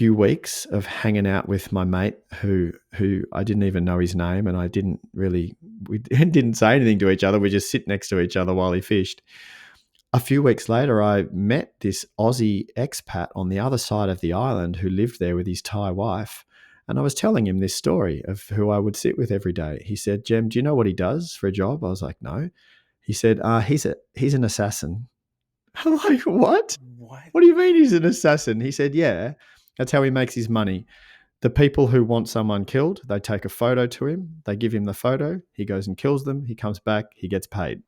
few weeks of hanging out with my mate who I didn't even know his name, and we didn't say anything to each other. We just sit next to each other while he fished. A few weeks later, I met this Aussie expat on the other side of the island who lived there with his Thai wife. And I was telling him this story of who I would sit with every day. He said, "Jem, do you know what he does for a job?" I was like, "No." He said, he's an assassin." I'm like, "What? What? What do you mean he's an assassin?" He said, "Yeah, that's how he makes his money. The people who want someone killed, they take a photo to him. They give him the photo. He goes and kills them. He comes back. He gets paid."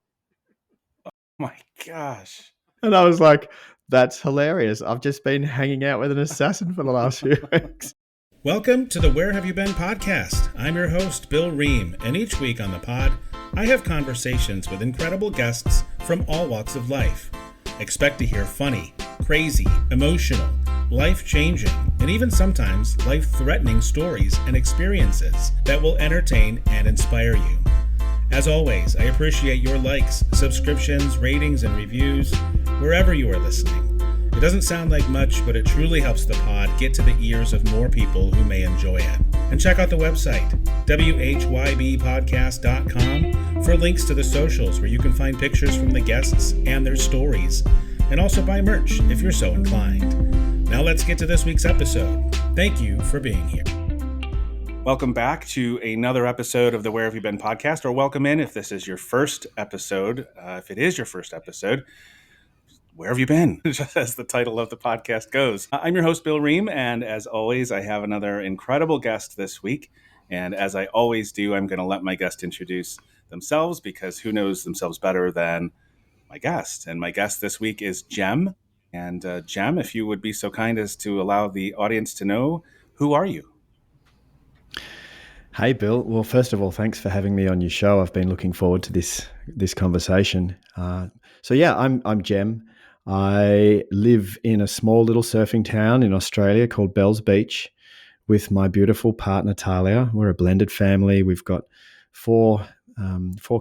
My gosh. And I was like, "That's hilarious. I've just been hanging out with an assassin for the last few weeks." Welcome to the Where Have You Been podcast. I'm your host, Bill Ream, and each week on the pod, I have conversations with incredible guests from all walks of life. Expect to hear funny, crazy, emotional, life-changing, and even sometimes life-threatening stories and experiences that will entertain and inspire you. As always, I appreciate your likes, subscriptions, ratings, and reviews wherever you are listening. It doesn't sound like much, but it truly helps the pod get to the ears of more people who may enjoy it. And check out the website, whybpodcast.com, for links to the socials where you can find pictures from the guests and their stories, and also buy merch if you're so inclined. Now let's get to this week's episode. Thank you for being here. Welcome back to another episode of the Where Have You Been podcast, or welcome in if this is your first episode. If it is your first episode, where have you been? Just as the title of the podcast goes. I'm your host, Bill Ream, and as always, I have another incredible guest this week. And as I always do, I'm going to let my guest introduce themselves because who knows themselves better than my guest? And my guest this week is Jem. And Jem, if you would be so kind as to allow the audience to know, who are you? Hey, Bill. Well, first of all, thanks for having me on your show. I've been looking forward to this conversation. I'm Jem. I live in a small little surfing town in Australia called Bells Beach with my beautiful partner, Talia. We're a blended family. We've got four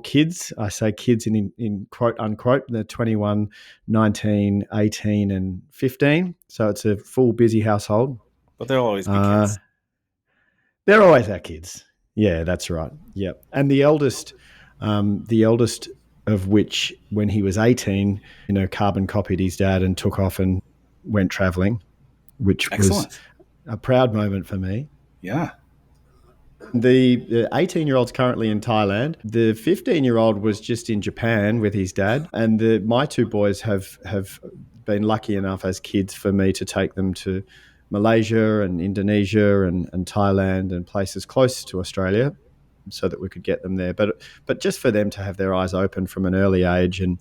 kids. I say kids in quote unquote. They're 21, 19, 18, and 15. So it's a full busy household. But there'll always be kids. They're always our kids. Yeah, that's right. Yep. And the eldest of which, when he was 18, carbon copied his dad and took off and went traveling, which Excellent. was a proud moment for me. Yeah. The 18-year-old's currently in Thailand. The 15-year-old was just in Japan with his dad. And my two boys have been lucky enough as kids for me to take them to Malaysia and Indonesia and Thailand and places close to Australia so that we could get them there. But just for them to have their eyes open from an early age and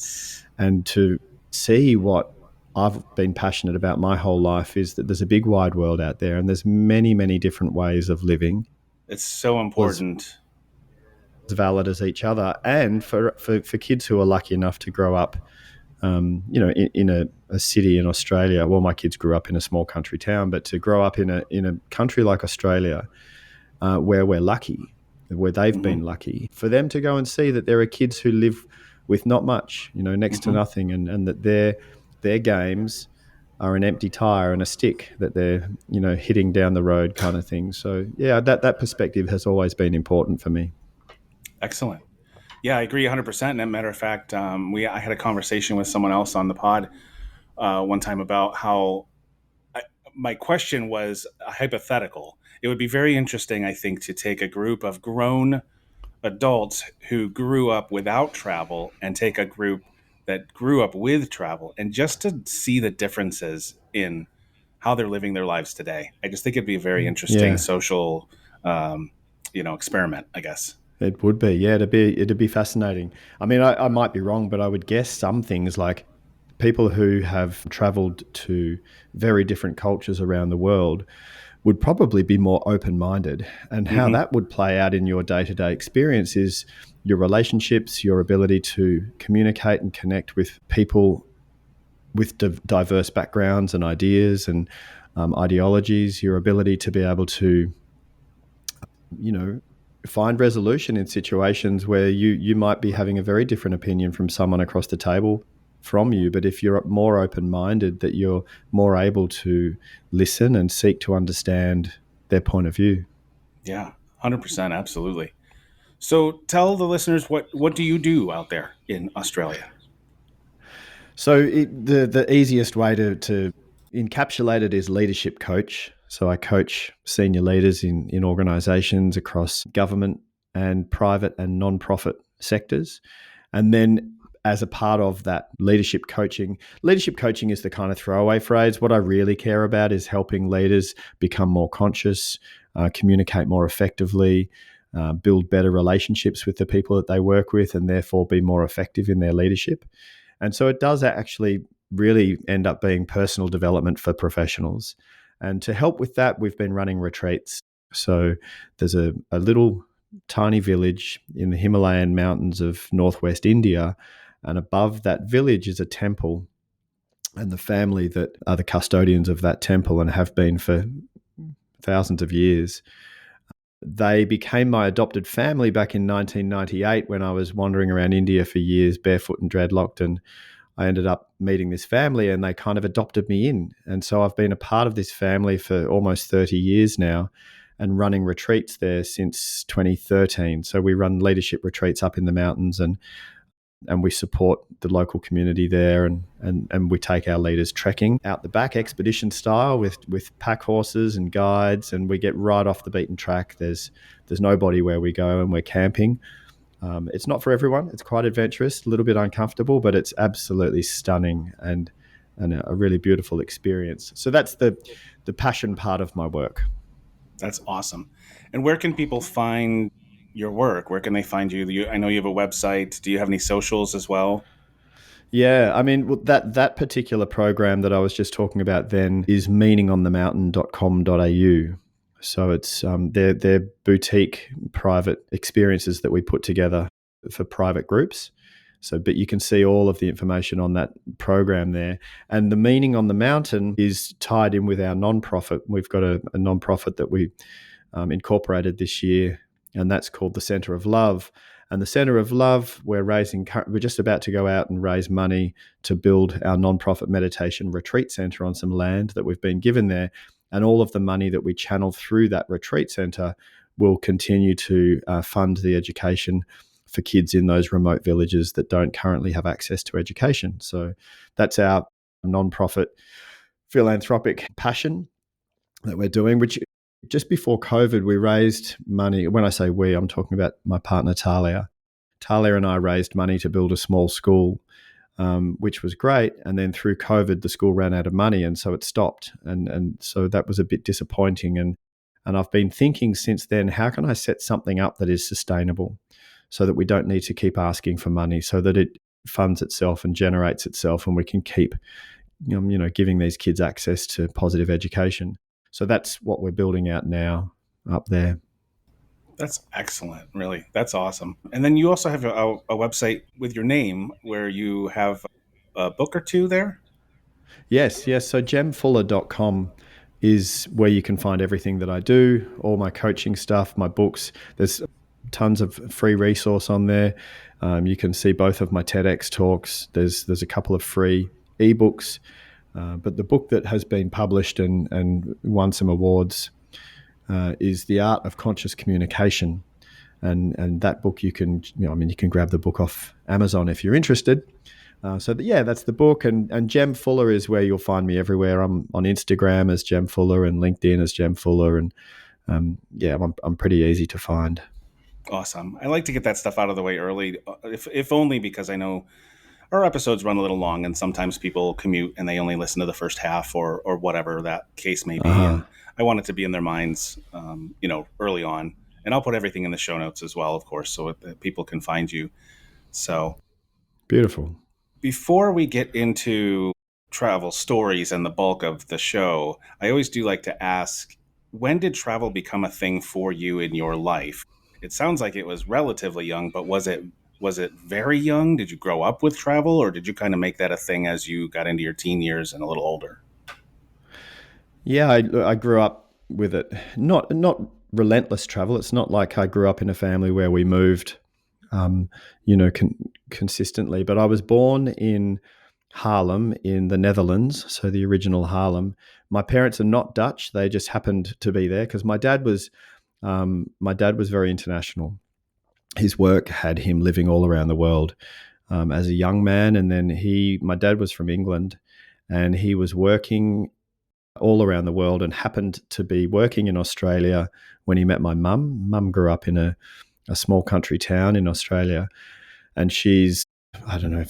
to see what I've been passionate about my whole life is that there's a big wide world out there and there's many, many different ways of living. It's so important. As valid as each other. And for kids who are lucky enough to grow up in a city in Australia. Well, my kids grew up in a small country town, but to grow up in a country like Australia, where we're lucky, where they've been lucky, for them to go and see that there are kids who live with not much, next to nothing, and that their games are an empty tire and a stick that they're, hitting down the road kind of thing. So yeah, that perspective has always been important for me. Excellent. Yeah, I agree 100%. And as a matter of fact, I had a conversation with someone else on the pod one time about how my question was hypothetical. It would be very interesting, I think, to take a group of grown adults who grew up without travel and take a group that grew up with travel and just to see the differences in how they're living their lives today. I just think it'd be a very interesting social, experiment, I guess. It would be, yeah. It'd be fascinating. I mean, I might be wrong, but I would guess some things like people who have traveled to very different cultures around the world would probably be more open-minded. And how that would play out in your day-to-day experience is your relationships, your ability to communicate and connect with people with diverse backgrounds and ideas and ideologies, your ability to be able to, find resolution in situations where you might be having a very different opinion from someone across the table. from you, but if you're more open-minded, that you're more able to listen and seek to understand their point of view. Yeah, 100%, absolutely. So tell the listeners, what do you do out there in Australia? So the easiest way to encapsulate it is leadership coach. So I coach senior leaders in organisations across government and private and non-profit sectors. And then as a part of that leadership coaching is the kind of throwaway phrase. What I really care about is helping leaders become more conscious, communicate more effectively, build better relationships with the people that they work with, and therefore be more effective in their leadership. And so it does actually really end up being personal development for professionals. And to help with that, we've been running retreats. So there's a little tiny village in the Himalayan mountains of northwest India. And above that village is a temple. And the family that are the custodians of that temple and have been for thousands of years, they became my adopted family back in 1998 when I was wandering around India for years, barefoot and dreadlocked. And I ended up meeting this family and they kind of adopted me in. And so I've been a part of this family for almost 30 years now and running retreats there since 2013. So we run leadership retreats up in the mountains and we support the local community there, and we take our leaders trekking out the back, expedition style, with pack horses and guides, and we get right off the beaten track. There's nobody where we go, and we're camping. It's not for everyone. It's quite adventurous, a little bit uncomfortable, but it's absolutely stunning and a really beautiful experience. So that's the passion part of my work. That's awesome. And where can people find your work? Where can they find you? I know you have a website. Do you have any socials as well? Yeah, I mean, that particular program that I was just talking about then is meaningonthemountain.com.au. So it's they're boutique private experiences that we put together for private groups. So, but you can see all of the information on that program there. And the Meaning on the Mountain is tied in with our nonprofit. We've got a nonprofit that we incorporated this year, and that's called the Centre of Love. And the Centre of Love, we're just about to go out and raise money to build our nonprofit meditation retreat centre on some land that we've been given there. And all of the money that we channel through that retreat centre will continue to fund the education for kids in those remote villages that don't currently have access to education. So that's our nonprofit philanthropic passion that we're doing, which just before COVID, we raised money. When I say we, I'm talking about my partner, Talia. Talia and I raised money to build a small school, which was great. And then through COVID, the school ran out of money, and so it stopped. And so that was a bit disappointing. And I've been thinking since then, how can I set something up that is sustainable so that we don't need to keep asking for money, so that it funds itself and generates itself, and we can keep giving these kids access to positive education. So that's what we're building out now up there. That's excellent, really. That's awesome. And then you also have a website with your name where you have a book or two there? Yes. So jemfuller.com is where you can find everything that I do, all my coaching stuff, my books. There's tons of free resource on there. You can see both of my TEDx talks. There's a couple of free ebooks. But the book that has been published and won some awards is The Art of Conscious Communication. And that book you can grab the book off Amazon if you're interested. That's the book. And Jem Fuller is where you'll find me everywhere. I'm on Instagram as Jem Fuller and LinkedIn as Jem Fuller. And I'm pretty easy to find. Awesome. I like to get that stuff out of the way early, if only because I know our episodes run a little long, and sometimes people commute and they only listen to the first half or whatever that case may be. And I want it to be in their minds, early on. And I'll put everything in the show notes as well, of course, so that people can find you. So beautiful. Before we get into travel stories and the bulk of the show, I always do like to ask, when did travel become a thing for you in your life? It sounds like it was relatively young, but was it very young? Did you grow up with travel, or did you kind of make that a thing as you got into your teen years and a little older? Yeah, I grew up with it. Not relentless travel. It's not like I grew up in a family where we moved, consistently. But I was born in Haarlem in the Netherlands, so the original Haarlem. My parents are not Dutch; they just happened to be there because my dad was very international. His work had him living all around the world as a young man, and then my dad was from England, and he was working all around the world and happened to be working in Australia when he met my mum. Mum grew up in a small country town in Australia, and she's, I don't know,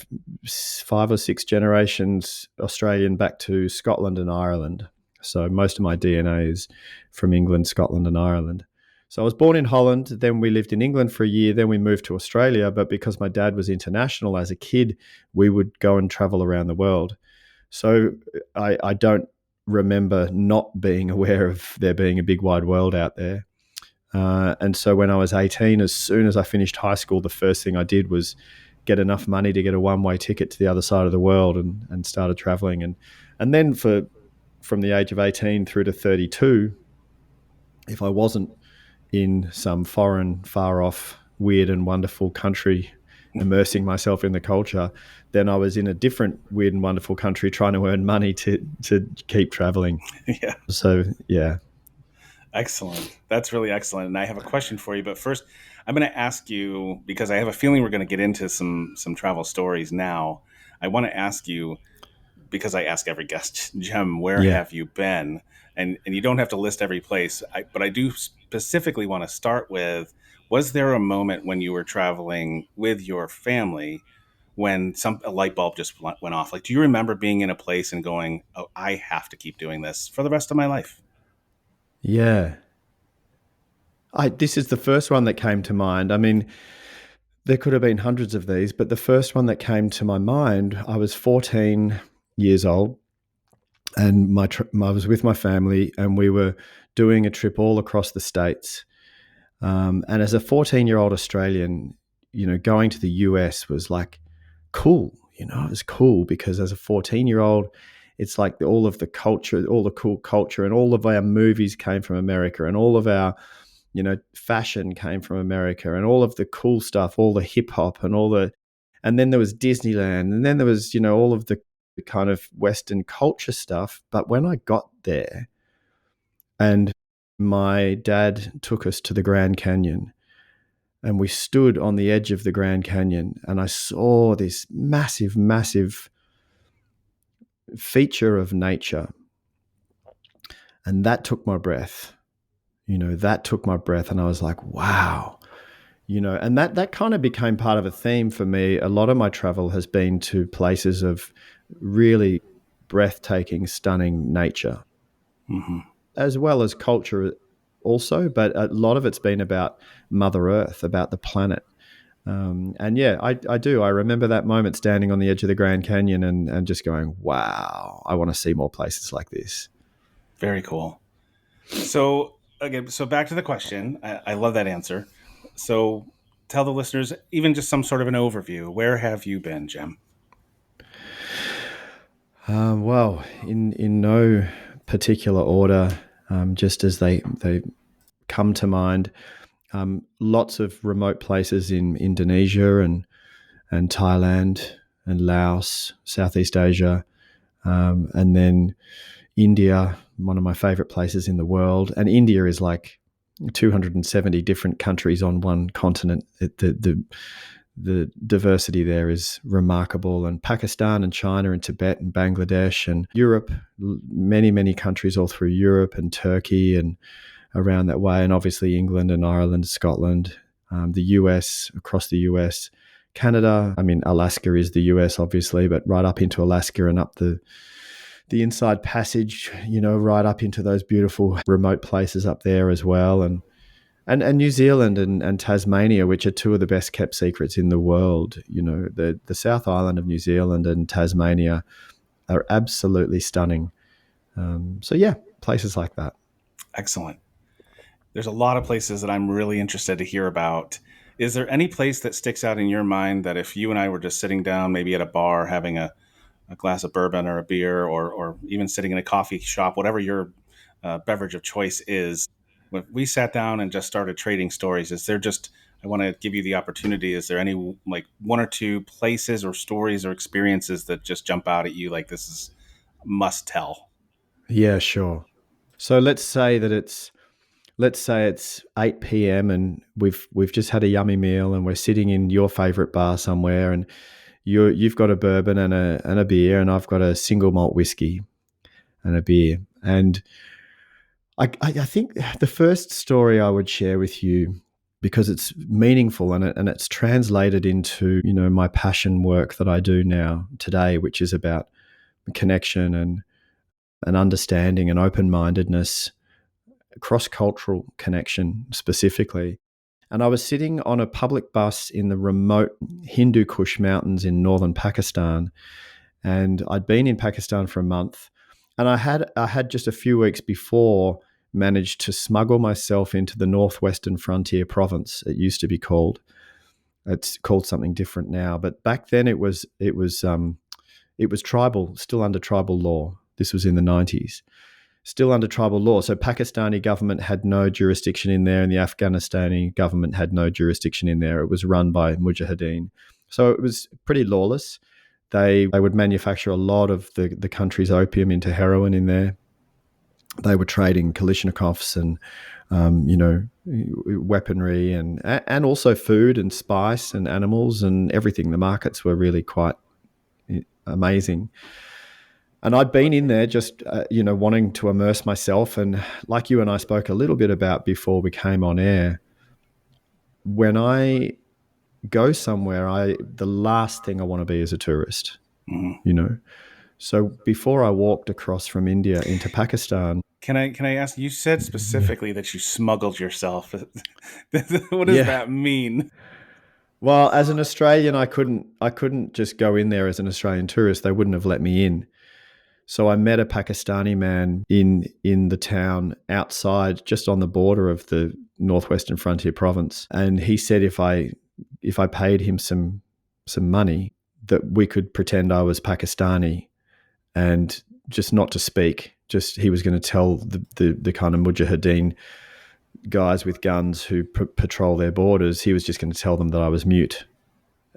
5 or 6 generations Australian back to Scotland and Ireland. So most of my DNA is from England, Scotland, and Ireland. So I was born in Holland, then we lived in England for a year, then we moved to Australia. But because my dad was international as a kid, we would go and travel around the world. So I don't remember not being aware of there being a big wide world out there. And so when I was 18, as soon as I finished high school, the first thing I did was get enough money to get a one-way ticket to the other side of the world and started traveling. And then from the age of 18 through to 32, if I wasn't in some foreign, far-off, weird and wonderful country immersing myself in the culture, then I was in a different weird and wonderful country trying to earn money to keep traveling. Yeah. So, yeah. Excellent. That's really excellent. And I have a question for you. But first, I'm going to ask you, because I have a feeling we're going to get into some travel stories now. I want to ask you, because I ask every guest, Jem, where have you been? And you don't have to list every place, but I do specifically want to start with, was there a moment when you were traveling with your family when a light bulb just went off? Like, do you remember being in a place and going, oh, I have to keep doing this for the rest of my life? Yeah. This is the first one that came to mind. I mean, there could have been hundreds of these, but the first one that came to my mind, I was 14 years old, and I was with my family, and we were doing a trip all across the States. And as a 14-year-old Australian, going to the US was like cool. It was cool because as a 14-year-old, it's like all of the culture, all the cool culture, and all of our movies came from America, and all of our fashion came from America, and all of the cool stuff, all the hip hop and then there was Disneyland, and then there was, all of the kind of Western culture stuff. But when I got there and my dad took us to the Grand Canyon, and we stood on the edge of the Grand Canyon, and I saw this massive, massive feature of nature, and that took my breath. That took my breath, and I was like, wow. And that kind of became part of a theme for me. A lot of my travel has been to places of really breathtaking, stunning nature, as well as culture also, but a lot of it's been about Mother Earth, about the planet. And yeah, I do. I remember that moment standing on the edge of the Grand Canyon and just going, wow, I want to see more places like this. Very cool. So, okay, so back to the question. I love that answer. So tell the listeners, even just some sort of an overview. Where have you been, Jem? Well, in no particular order, just as they come to mind. Lots of remote places in Indonesia and Thailand and Laos, Southeast Asia, and then India, one of my favorite places in the world. And India is like 270 different countries on one continent. The diversity there is remarkable. And Pakistan and China and Tibet and Bangladesh and Europe, many, many countries all through Europe, and Turkey and around that way. And obviously England and Ireland, Scotland, the US, across the US, Canada. I mean, Alaska is the US, obviously, but right up into Alaska and up the inside passage, right up into those beautiful remote places up there as well. And New Zealand and Tasmania, which are two of the best kept secrets in the world. The South Island of New Zealand and Tasmania are absolutely stunning. So yeah, places like that. Excellent. There's a lot of places that I'm really interested to hear about. Is there any place that sticks out in your mind that if you and I were just sitting down, maybe at a bar, having a glass of bourbon or a beer, or even sitting in a coffee shop, whatever your beverage of choice is, when we sat down and just started trading stories, is there just I want to give you the opportunity. Is there any like one or two places or stories or experiences that just jump out at you like this is must tell? Yeah, sure. So let's say it's 8 p.m. and we've just had a yummy meal and we're sitting in your favorite bar somewhere, and you've got a bourbon and a beer, and I've got a single malt whiskey and a beer. And I think the first story I would share with you, because it's meaningful and it's translated into, my passion work that I do now today, which is about connection and understanding and open-mindedness, cross-cultural connection specifically. And I was sitting on a public bus in the remote Hindu Kush mountains in northern Pakistan, and I'd been in Pakistan for a month, and I had just a few weeks before managed to smuggle myself into the Northwestern Frontier Province. It used to be called. It's called something different now, but back then it was tribal, still under tribal law. This was in the 90s. Still under tribal law. So Pakistani government had no jurisdiction in there, and the Afghanistani government had no jurisdiction in there. It was run by mujahideen. So it was pretty lawless. They would manufacture a lot of the country's opium into heroin in there. They were trading Kalashnikovs and weaponry and also food and spice and animals and everything. The markets were really quite amazing. And I'd been in there just, wanting to immerse myself. And like you and I spoke a little bit about before we came on air, when I go somewhere, the last thing I want to be is a tourist, So before I walked across from India into Pakistan. Can I ask, you said specifically that you smuggled yourself. What does that mean? Well, as an Australian, I couldn't just go in there as an Australian tourist. They wouldn't have let me in. So I met a Pakistani man in the town outside, just on the border of the Northwestern Frontier Province, and he said if I paid him some money, that we could pretend I was Pakistani, and just not to speak. Just he was going to tell the kind of mujahideen guys with guns who patrol their borders. He was just going to tell them that I was mute.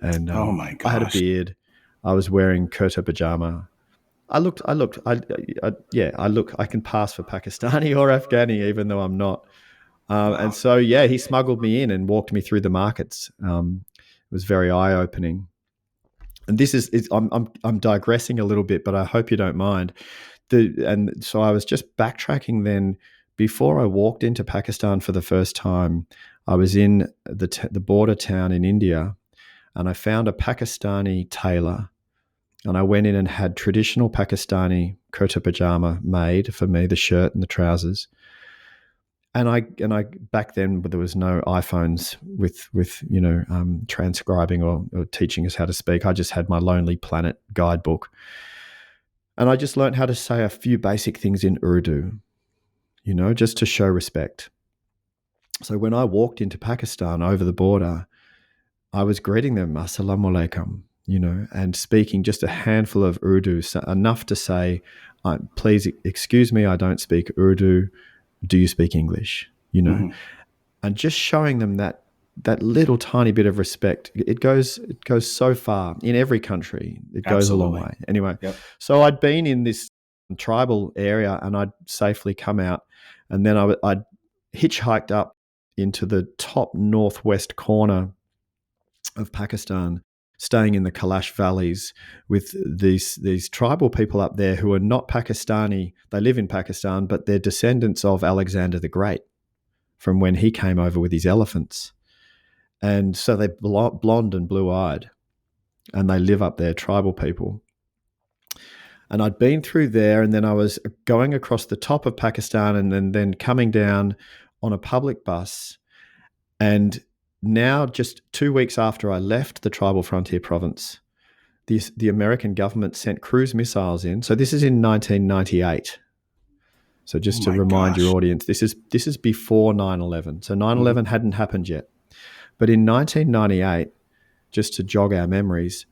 And oh my gosh. I had a beard. I was wearing kurta pajama. I can pass for Pakistani or Afghani, even though I'm not. And so, he smuggled me in and walked me through the markets. It was very eye-opening. And I'm digressing a little bit, but I hope you don't mind. And so I was just backtracking then. Before I walked into Pakistan for the first time, I was in the border town in India, and I found a Pakistani tailor. And I went in and had traditional Pakistani kurta pajama made for me, the shirt and the trousers. And I back then there was no iPhones with transcribing or teaching us how to speak. I just had my Lonely Planet guidebook, and I just learned how to say a few basic things in Urdu, just to show respect. So when I walked into Pakistan over the border, I was greeting them, Assalamu alaikum, and speaking just a handful of Urdu, so enough to say, please excuse me, I don't speak Urdu. Do you speak English? And just showing them that little tiny bit of respect, it goes so far in every country. It goes a long way. Anyway, So I'd been in this tribal area and I'd safely come out, and then I'd hitchhiked up into the top northwest corner of Pakistan, staying in the Kalash valleys with these tribal people up there who are not Pakistani. They live in Pakistan, but they're descendants of Alexander the Great from when he came over with his elephants. And so they're blonde and blue-eyed, and they live up there, tribal people. And I'd been through there, and then I was going across the top of Pakistan and then coming down on a public bus. And now, just 2 weeks after I left the tribal frontier province, the American government sent cruise missiles in. So this is in 1998. So just to remind your audience, this is before 9/11. So 9/11 hadn't happened yet. But in 1998, just to jog our memories,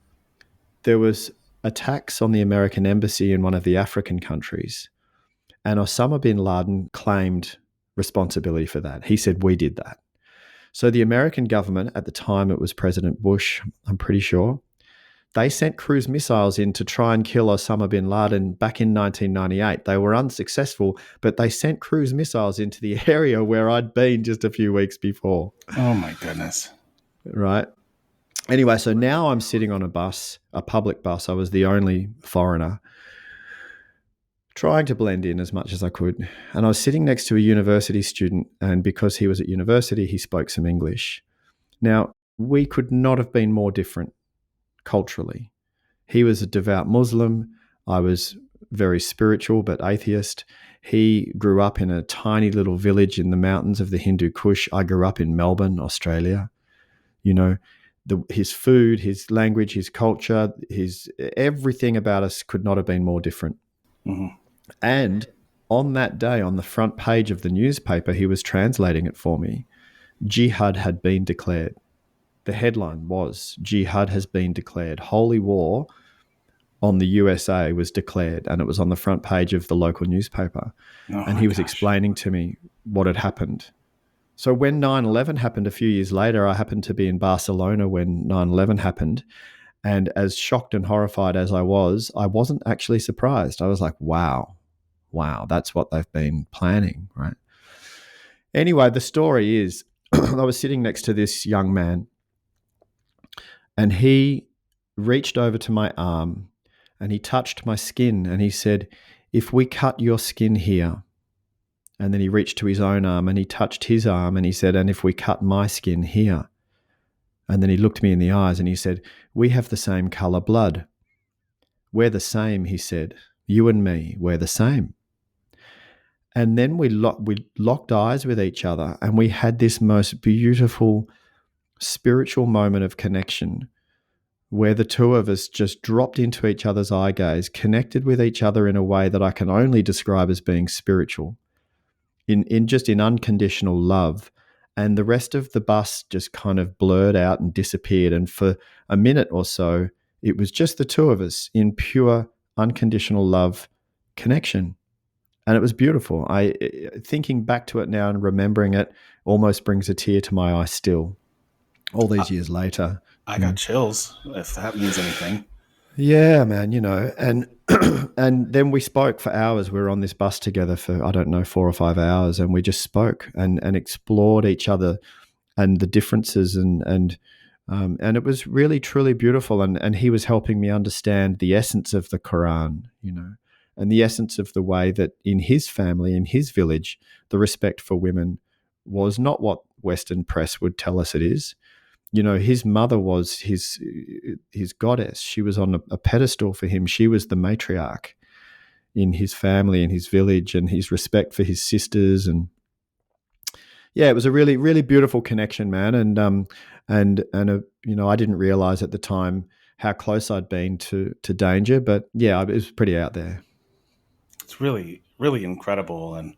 there was attacks on the American embassy in one of the African countries, and Osama bin Laden claimed responsibility for that. He said, we did that. So the American government, at the time it was President Bush, I'm pretty sure, they sent cruise missiles in to try and kill Osama bin Laden back in 1998. They were unsuccessful, but they sent cruise missiles into the area where I'd been just a few weeks before. Oh, my goodness. Right. Anyway, so now I'm sitting on a bus, a public bus. I was the only foreigner, trying to blend in as much as I could. And I was sitting next to a university student, and because he was at university, he spoke some English. Now, we could not have been more different culturally. He was a devout Muslim. I was very spiritual but atheist. He grew up in a tiny little village in the mountains of the Hindu Kush. I grew up in Melbourne, Australia. You know, his food, his language, his culture, his everything about us could not have been more different. Mm-hmm. And on that day, on the front page of the newspaper, he was translating it for me. Jihad had been declared. The headline was, Jihad has been declared. Holy war on the USA was declared, and it was on the front page of the local newspaper. And he was explaining to me what had happened. So when 9/11 happened a few years later, I happened to be in Barcelona when 9/11 happened. And as shocked and horrified as I wasn't actually surprised. I was like, wow, that's what they've been planning, right? Anyway, the story is I was sitting next to this young man, and he reached over to my arm and he touched my skin and he said, if we cut your skin here, and then he reached to his own arm and he touched his arm and he said, and if we cut my skin here, and then he looked me in the eyes and he said, we have the same color blood. We're the same, he said. You and me, we're the same. And then we locked eyes with each other and we had this most beautiful spiritual moment of connection where the two of us just dropped into each other's eye gaze, connected with each other in a way that I can only describe as being spiritual, in just in unconditional love. And the rest of the bus just kind of blurred out and disappeared. And for a minute or so, it was just the two of us in pure unconditional love connection. And it was beautiful. Thinking back to it now and remembering it almost brings a tear to my eye still, all these years later. I got chills, if that means anything. Yeah, man, you know, and and then we spoke for hours. We were on this bus together for, I don't know, 4 or 5 hours, and we just spoke and explored each other and the differences and it was really, truly beautiful. And he was helping me understand the essence of the Quran, you know, and the essence of the way that in his family, in his village, the respect for women was not what Western press would tell us it is. You know, his mother was his goddess. She was on a pedestal for him. She was the matriarch in his family, in his village, and his respect for his sisters. And yeah, it was a really, really beautiful connection, man. And you know, I didn't realize at the time how close I'd been to danger, but yeah, it was pretty out there. It's really, really incredible. And,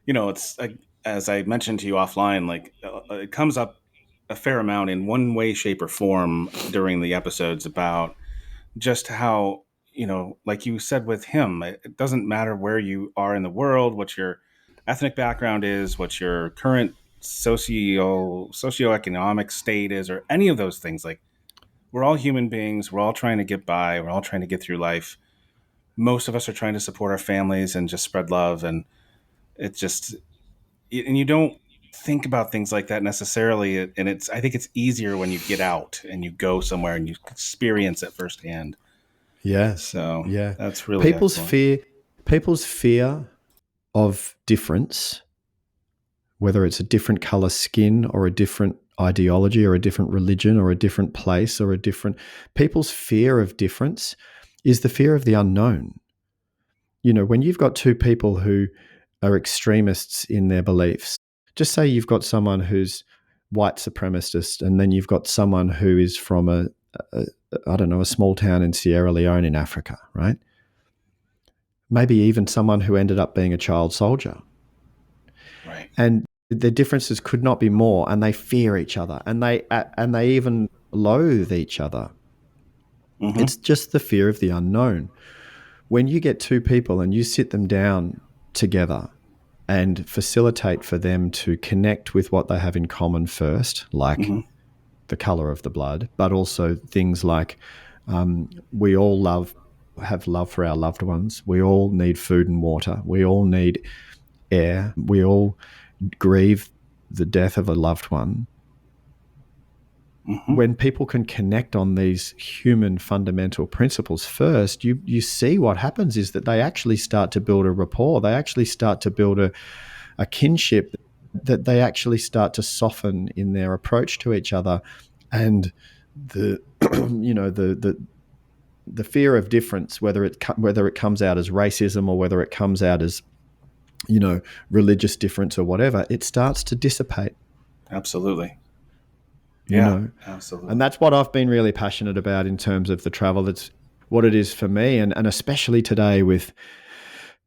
you know, it's like, as I mentioned to you offline, like it comes up a fair amount in one way, shape, or form during the episodes about just how, you know, like you said with him, it doesn't matter where you are in the world, what your ethnic background is, what your current socioeconomic state is, or any of those things. Like, we're all human beings. We're all trying to get by. We're all trying to get through life. Most of us are trying to support our families and just spread love. And it's just, and you don't think about things like that necessarily, and I think it's easier when you get out and you go somewhere and you experience it firsthand. Yeah. So yeah, that's really people's fear of difference, whether it's a different color skin or a different ideology or a different religion or a different place or people's fear of difference is the fear of the unknown. You know, when you've got two people who are extremists in their beliefs, just say you've got someone who's white supremacist and then you've got someone who is from a small town in Sierra Leone in Africa, right? Maybe even someone who ended up being a child soldier. Right. And the differences could not be more, and they fear each other and they even loathe each other. Mm-hmm. It's just the fear of the unknown. When you get two people and you sit them down together and facilitate for them to connect with what they have in common first, like the color of the blood, but also things like we all have love for our loved ones. We all need food and water. We all need air. We all grieve the death of a loved one. When people can connect on these human fundamental principles first, you see what happens is that they actually start to build a rapport. They actually start to build a kinship, that they actually start to soften in their approach to each other. And the the fear of difference, whether it comes out as racism or whether it comes out as religious difference or whatever, it starts to dissipate. Absolutely. Absolutely. And that's what I've been really passionate about in terms of the travel. That's what it is for me, and especially today with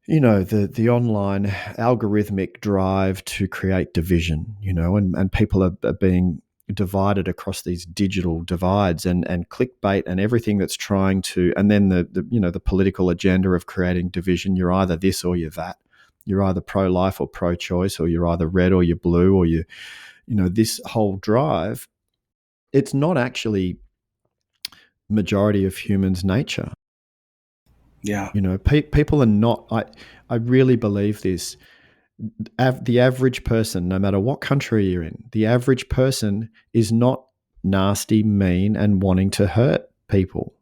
the online algorithmic drive to create division, and people are being divided across these digital divides and clickbait and everything that's trying to, and then the political agenda of creating division. You're either this or you're that. You're either pro-life or pro-choice, or you're either red or you're blue, or this whole drive. It's not actually majority of humans' nature. Yeah. People are not. I really believe this. The average person, no matter what country you're in, the average person is not nasty, mean, and wanting to hurt people.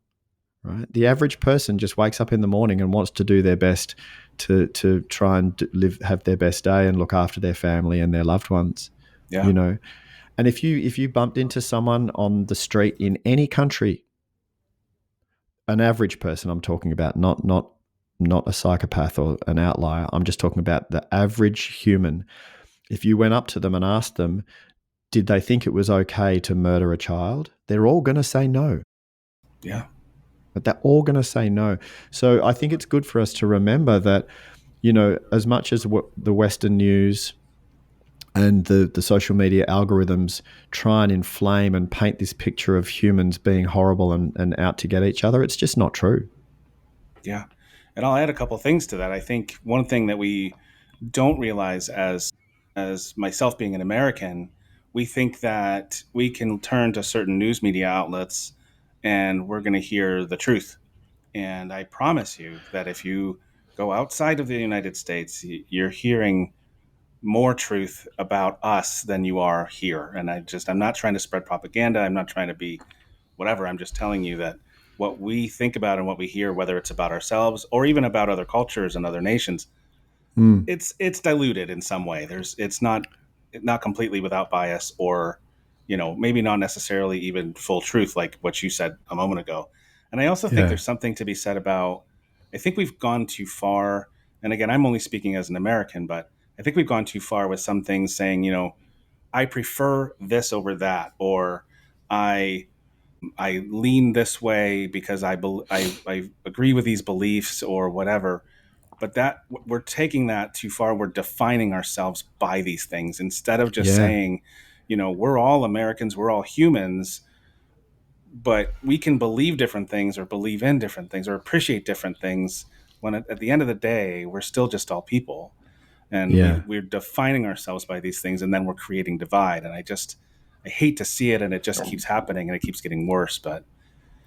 Right? The average person just wakes up in the morning and wants to do their best to try and have their best day and look after their family and their loved ones. Yeah. And if you bumped into someone on the street in any country, an average person I'm talking about, not a psychopath or an outlier, I'm just talking about the average human. If you went up to them and asked them, did they think it was okay to murder a child? They're all going to say no. Yeah. But they're all going to say no. So I think it's good for us to remember that, as much as the Western news and the social media algorithms try and inflame and paint this picture of humans being horrible and out to get each other, it's just not true. Yeah. And I'll add a couple things to that. I think one thing that we don't realize as myself being an American, we think that we can turn to certain news media outlets and we're going to hear the truth. And I promise you that if you go outside of the United States, you're hearing more truth about us than you are here. And I'm not trying to spread propaganda. I'm not trying to be whatever. I'm just telling you that what we think about and what we hear, whether it's about ourselves or even about other cultures and other nations, it's diluted in some way. It's not completely without bias, or maybe not necessarily even full truth, like what you said a moment ago. And I also think there's something to be said about, I think we've gone too far. And again, I'm only speaking as an American, but I think we've gone too far with some things saying, I prefer this over that, or I lean this way because I agree with these beliefs or whatever. But that we're taking that too far. We're defining ourselves by these things instead of just saying, we're all Americans, we're all humans, but we can believe different things or believe in different things or appreciate different things when at the end of the day, we're still just all people. And we're defining ourselves by these things, and then we're creating divide. And I hate to see it, and it just keeps happening, and it keeps getting worse. But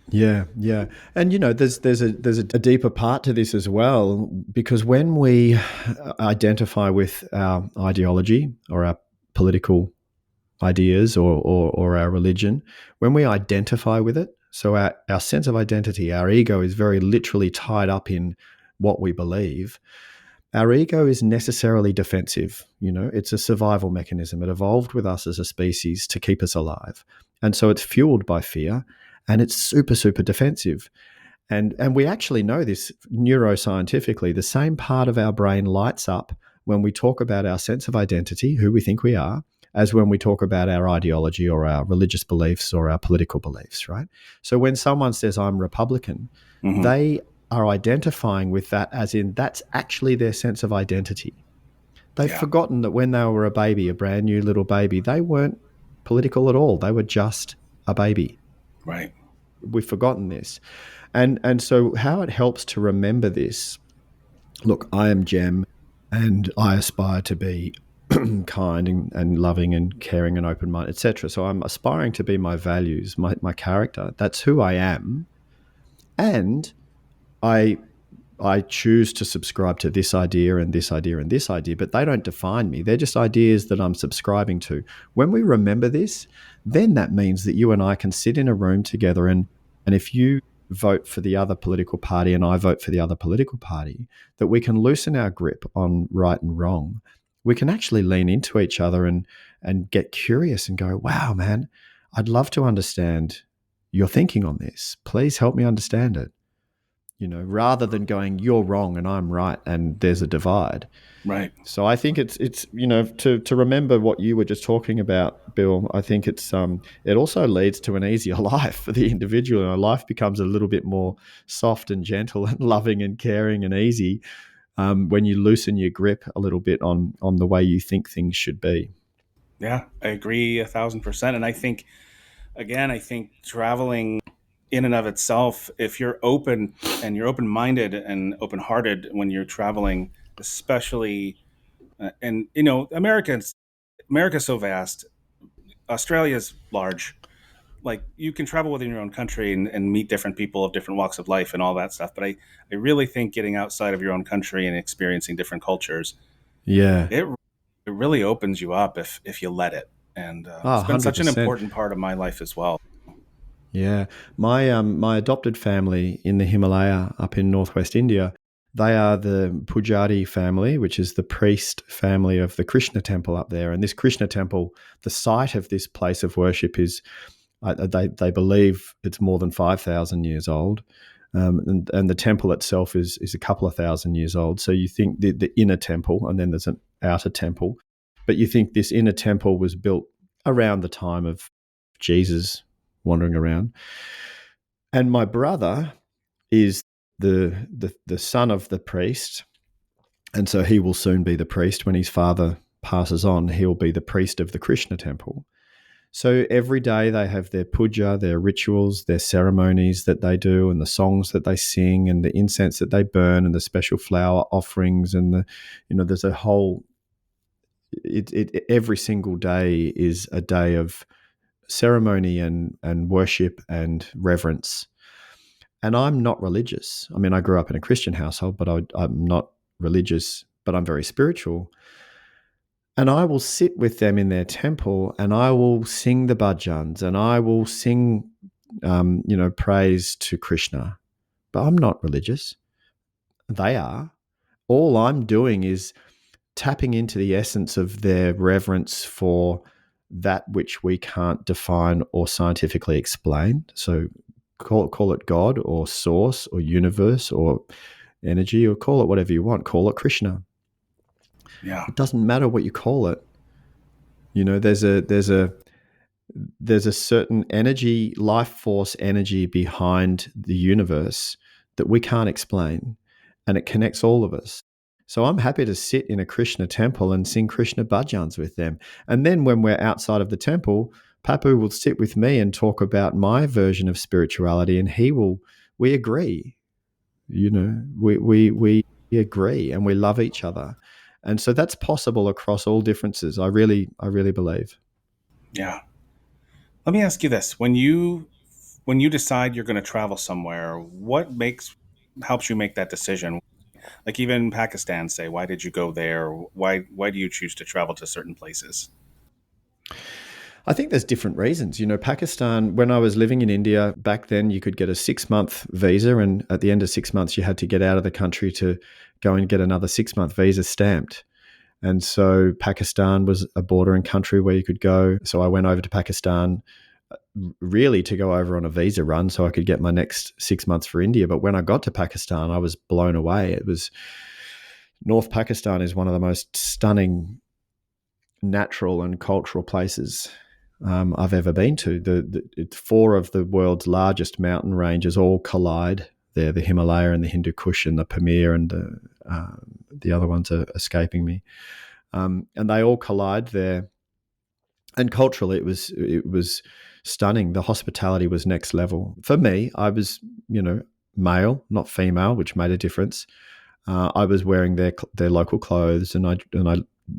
yeah, and there's a deeper part to this as well, because when we identify with our ideology or our political ideas or our religion, when we identify with it, so our sense of identity, our ego is very literally tied up in what we believe. Our ego is necessarily defensive. It's a survival mechanism. It evolved with us as a species to keep us alive. And so it's fueled by fear, and it's super, super defensive. And we actually know this neuroscientifically. The same part of our brain lights up when we talk about our sense of identity, who we think we are, as when we talk about our ideology or our religious beliefs or our political beliefs, right? So when someone says, I'm Republican, they are identifying with that as in that's actually their sense of identity. They've forgotten that when they were a baby, a brand new little baby, they weren't political at all. They were just a baby. Right. We've forgotten this. And so how it helps to remember this, look, I am Jem. and I aspire to be kind and loving and caring and open minded, etc. So I'm aspiring to be my values, my character. That's who I am, and I I choose to subscribe to this idea and this idea and this idea, but they don't define me. They're just ideas that I'm subscribing to. When we remember this, then that means that you and I can sit in a room together, and if you vote for the other political party and I vote for the other political party, that we can loosen our grip on right and wrong. We can actually lean into each other and get curious and go, wow, man, I'd love to understand your thinking on this. Please help me understand it. Rather than going, you're wrong and I'm right and there's a divide. Right. So I think it's to remember what you were just talking about, Bill. I think it also leads to an easier life for the individual. Life becomes a little bit more soft and gentle and loving and caring and easy when you loosen your grip a little bit on the way you think things should be. Yeah, I agree 1,000%. And I think traveling in and of itself, if you're open and you're open-minded and open-hearted when you're traveling, especially, and America's so vast. Australia's large. Like, you can travel within your own country and meet different people of different walks of life and all that stuff. But I really think getting outside of your own country and experiencing different cultures, Yeah. it really opens you up if you let it. And it's been such an 100%. important part of my life as well. Yeah, my adopted family in the Himalaya up in northwest India, they are the Pujari family, which is the priest family of the Krishna temple up there. And this Krishna temple, the site of this place of worship is, they believe it's more than 5,000 years old. And the temple itself is a couple of thousand years old. So you think the inner temple, and then there's an outer temple, but you think this inner temple was built around the time of Jesus wandering around. And my brother is the son of the priest, and so he will soon be the priest. When his father passes on, he'll be the priest of the Krishna temple. So every day they have their puja, their rituals, their ceremonies that they do, and the songs that they sing, and the incense that they burn, and the special flower offerings, and there's a whole. Every single day is a day of ceremony and worship and reverence. And I'm not religious. I mean, I grew up in a Christian household, but I'm not religious, but I'm very spiritual. And I will sit with them in their temple, and I will sing the bhajans, and I will sing, praise to Krishna. But I'm not religious. They are. All I'm doing is tapping into the essence of their reverence for that which we can't define or scientifically explain. So call it God or source or universe or energy, or call it whatever you want. Call it Krishna. Yeah. It doesn't matter what you call it. There's a certain energy, life force energy behind the universe that we can't explain, and it connects all of us. So I'm happy to sit in a Krishna temple and sing Krishna bhajans with them. And then when we're outside of the temple, Papu will sit with me and talk about my version of spirituality, and we agree. We agree, and we love each other. And so that's possible across all differences. I really believe. Yeah. Let me ask you this. When you decide you're going to travel somewhere, what helps you make that decision? Like, even Pakistan, say, why did you go there? Why do you choose to travel to certain places? I think there's different reasons. Pakistan, when I was living in India, back then you could get a 6-month visa, and at the end of 6 months you had to get out of the country to go and get another 6-month visa stamped. And so Pakistan was a bordering country where you could go. So I went over to Pakistan really to go over on a visa run so I could get my next 6 months for India. But when I got to Pakistan, I was blown away. North Pakistan is one of the most stunning natural and cultural places I've ever been to. It's 4 of the world's largest mountain ranges all collide there: the Himalaya and the Hindu Kush and the Pamir, and the other ones are escaping me. And they all collide there. And culturally, it was stunning. The hospitality was next level. For me, I was, male, not female, which made a difference. I was wearing their local clothes, and I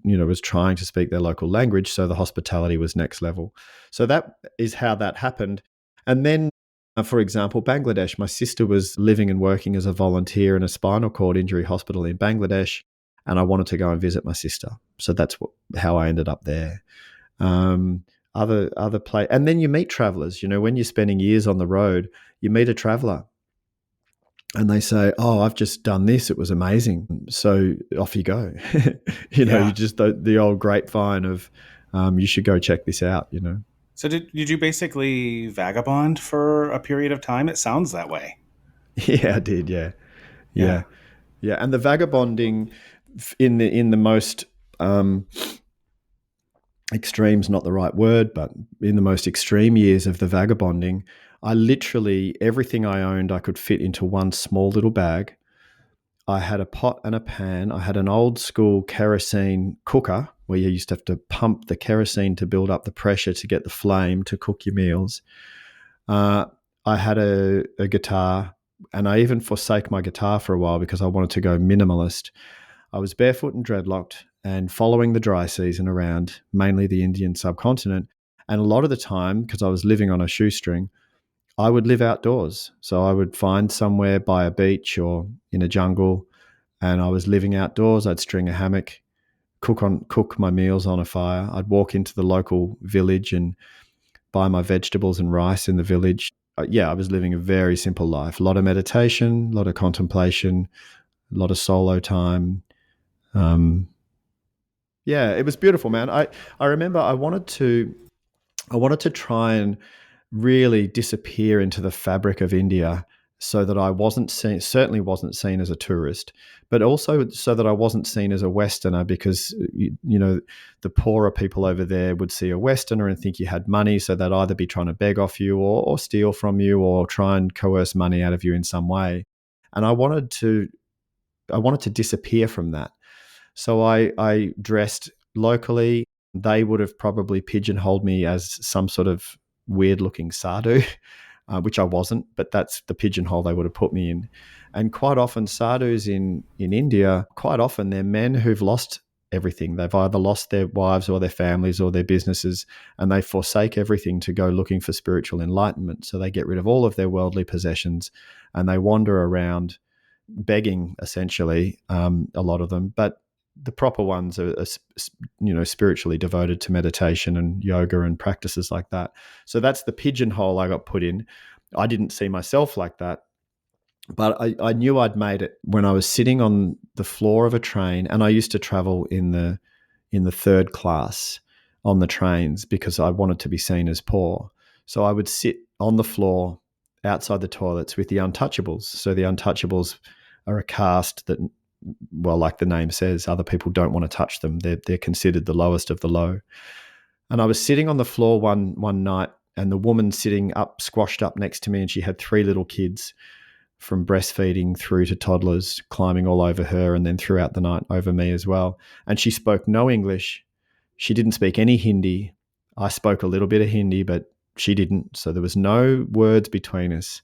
was trying to speak their local language, so the hospitality was next level. So that is how that happened. And then, for example, Bangladesh. My sister was living and working as a volunteer in a spinal cord injury hospital in Bangladesh, and I wanted to go and visit my sister. So that's how I ended up there. Other play, and then you meet travelers. When you're spending years on the road, you meet a traveler, and they say, "Oh, I've just done this. It was amazing." So off you go. You just the old grapevine of, you should go check this out. So did you basically vagabond for a period of time? It sounds that way. Yeah, I did. Yeah. And the vagabonding in the most extreme's not the right word, but in the most extreme years of the vagabonding, I literally, everything I owned, I could fit into one small little bag. I had a pot and a pan. I had an old school kerosene cooker where you used to have to pump the kerosene to build up the pressure to get the flame to cook your meals. I had a guitar, and I even forsake my guitar for a while because I wanted to go minimalist. I was barefoot and dreadlocked and following the dry season around mainly the Indian subcontinent. And a lot of the time, because I was living on a shoestring, I would live outdoors. So I would find somewhere by a beach or in a jungle, and I was living outdoors. I'd string a hammock, cook my meals on a fire. I'd walk into the local village and buy my vegetables and rice in the village. I was living a very simple life. A lot of meditation, a lot of contemplation, a lot of solo time. It was beautiful, man. I remember I wanted to try and really disappear into the fabric of India so that I certainly wasn't seen as a tourist, but also so that I wasn't seen as a Westerner, because the poorer people over there would see a Westerner and think you had money, so they'd either be trying to beg off you or steal from you or try and coerce money out of you in some way. And I wanted to disappear from that. So I dressed locally. They would have probably pigeonholed me as some sort of weird-looking sadhu, which I wasn't, but that's the pigeonhole they would have put me in. And quite often, sadhus in India, quite often they're men who've lost everything. They've either lost their wives or their families or their businesses, and they forsake everything to go looking for spiritual enlightenment. So they get rid of all of their worldly possessions and they wander around begging, essentially, a lot of them. But the proper ones are spiritually devoted to meditation and yoga and practices like that. So that's the pigeonhole I got put in. I didn't see myself like that, but I knew I'd made it when I was sitting on the floor of a train, and I used to travel in the third class on the trains because I wanted to be seen as poor. So I would sit on the floor outside the toilets with the untouchables. So the untouchables are a caste that, well, like the name says, other people don't want to touch them. They're considered the lowest of the low. And I was sitting on the floor one night, and the woman sitting up, squashed up next to me, and she had 3 little kids from breastfeeding through to toddlers climbing all over her, and then throughout the night over me as well. And she spoke no English. She didn't speak any Hindi. I spoke a little bit of Hindi, but she didn't. So there was no words between us.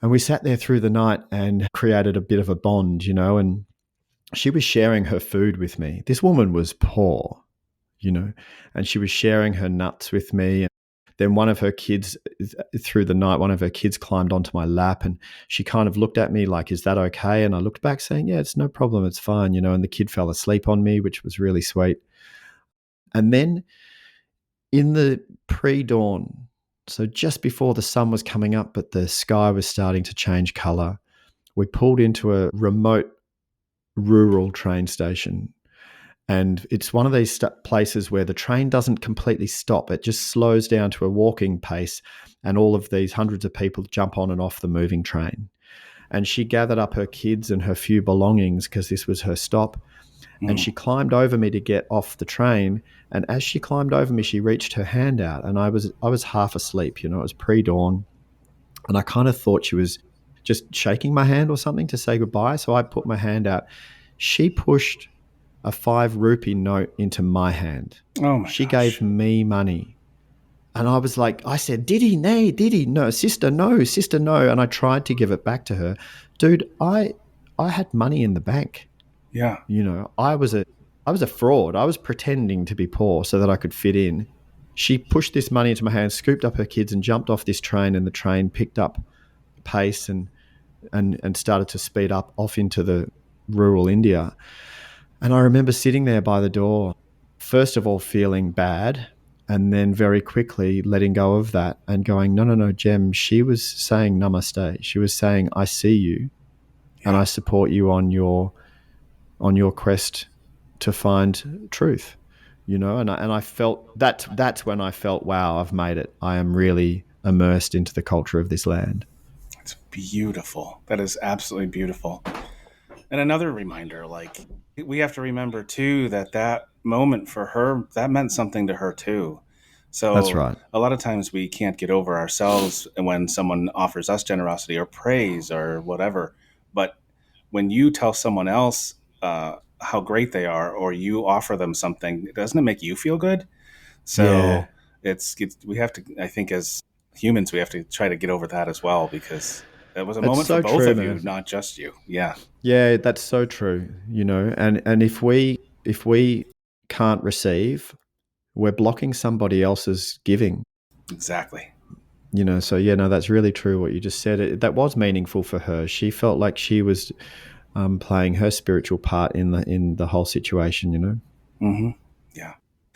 And we sat there through the night and created a bit of a bond, and she was sharing her food with me. This woman was poor, and she was sharing her nuts with me. And then one of her kids, through the night, one of her kids climbed onto my lap, and she kind of looked at me like, "Is that okay?" And I looked back saying, "Yeah, it's no problem. It's fine," and the kid fell asleep on me, which was really sweet. And then in the pre-dawn, so just before the sun was coming up, but the sky was starting to change color, we pulled into a remote rural train station. And it's one of these places where the train doesn't completely stop. It just slows down to a walking pace, and all of these hundreds of people jump on and off the moving train. And she gathered up her kids and her few belongings because this was her stop. And she climbed over me to get off the train. And as she climbed over me, she reached her hand out, and I was half asleep. It was pre-dawn, and I kind of thought she was just shaking my hand or something to say goodbye. So I put my hand out. She pushed a 5 rupee note into my hand. Oh my She gosh. gave me money. And I was like, I said, Didi, no, sister, no. And I tried to give it back to her. Dude, I I had money in the bank. Yeah. I was a fraud. I was pretending to be poor so that I could fit in. She pushed this money into my hand, scooped up her kids, and jumped off this train. And the train picked up pace and started to speed up off into the rural India. And I remember sitting there by the door, first of all feeling bad, and then very quickly letting go of that and going, no, Jem, she was saying namaste. She was saying, I see you and I support you on your quest to find truth, and I felt that's when I felt, wow, I've made it. I am really immersed into the culture of this land. It's beautiful. That is absolutely beautiful. And another reminder, like, we have to remember too that moment for her, that meant something to her too. So That's right. A lot of times we can't get over ourselves when someone offers us generosity or praise or whatever. But when you tell someone else how great they are, or you offer them something, doesn't it make you feel good? So we have to, I think, as humans, we have to try to get over that as well, because it was a That's moment so for both true, of you, man. not just you. Yeah. Yeah, that's so true. And if we can't receive, we're blocking somebody else's giving. Exactly. So yeah, no, that's really true what you just said. That was meaningful for her. She felt like she was playing her spiritual part in the whole situation. Mm-hmm. Yeah.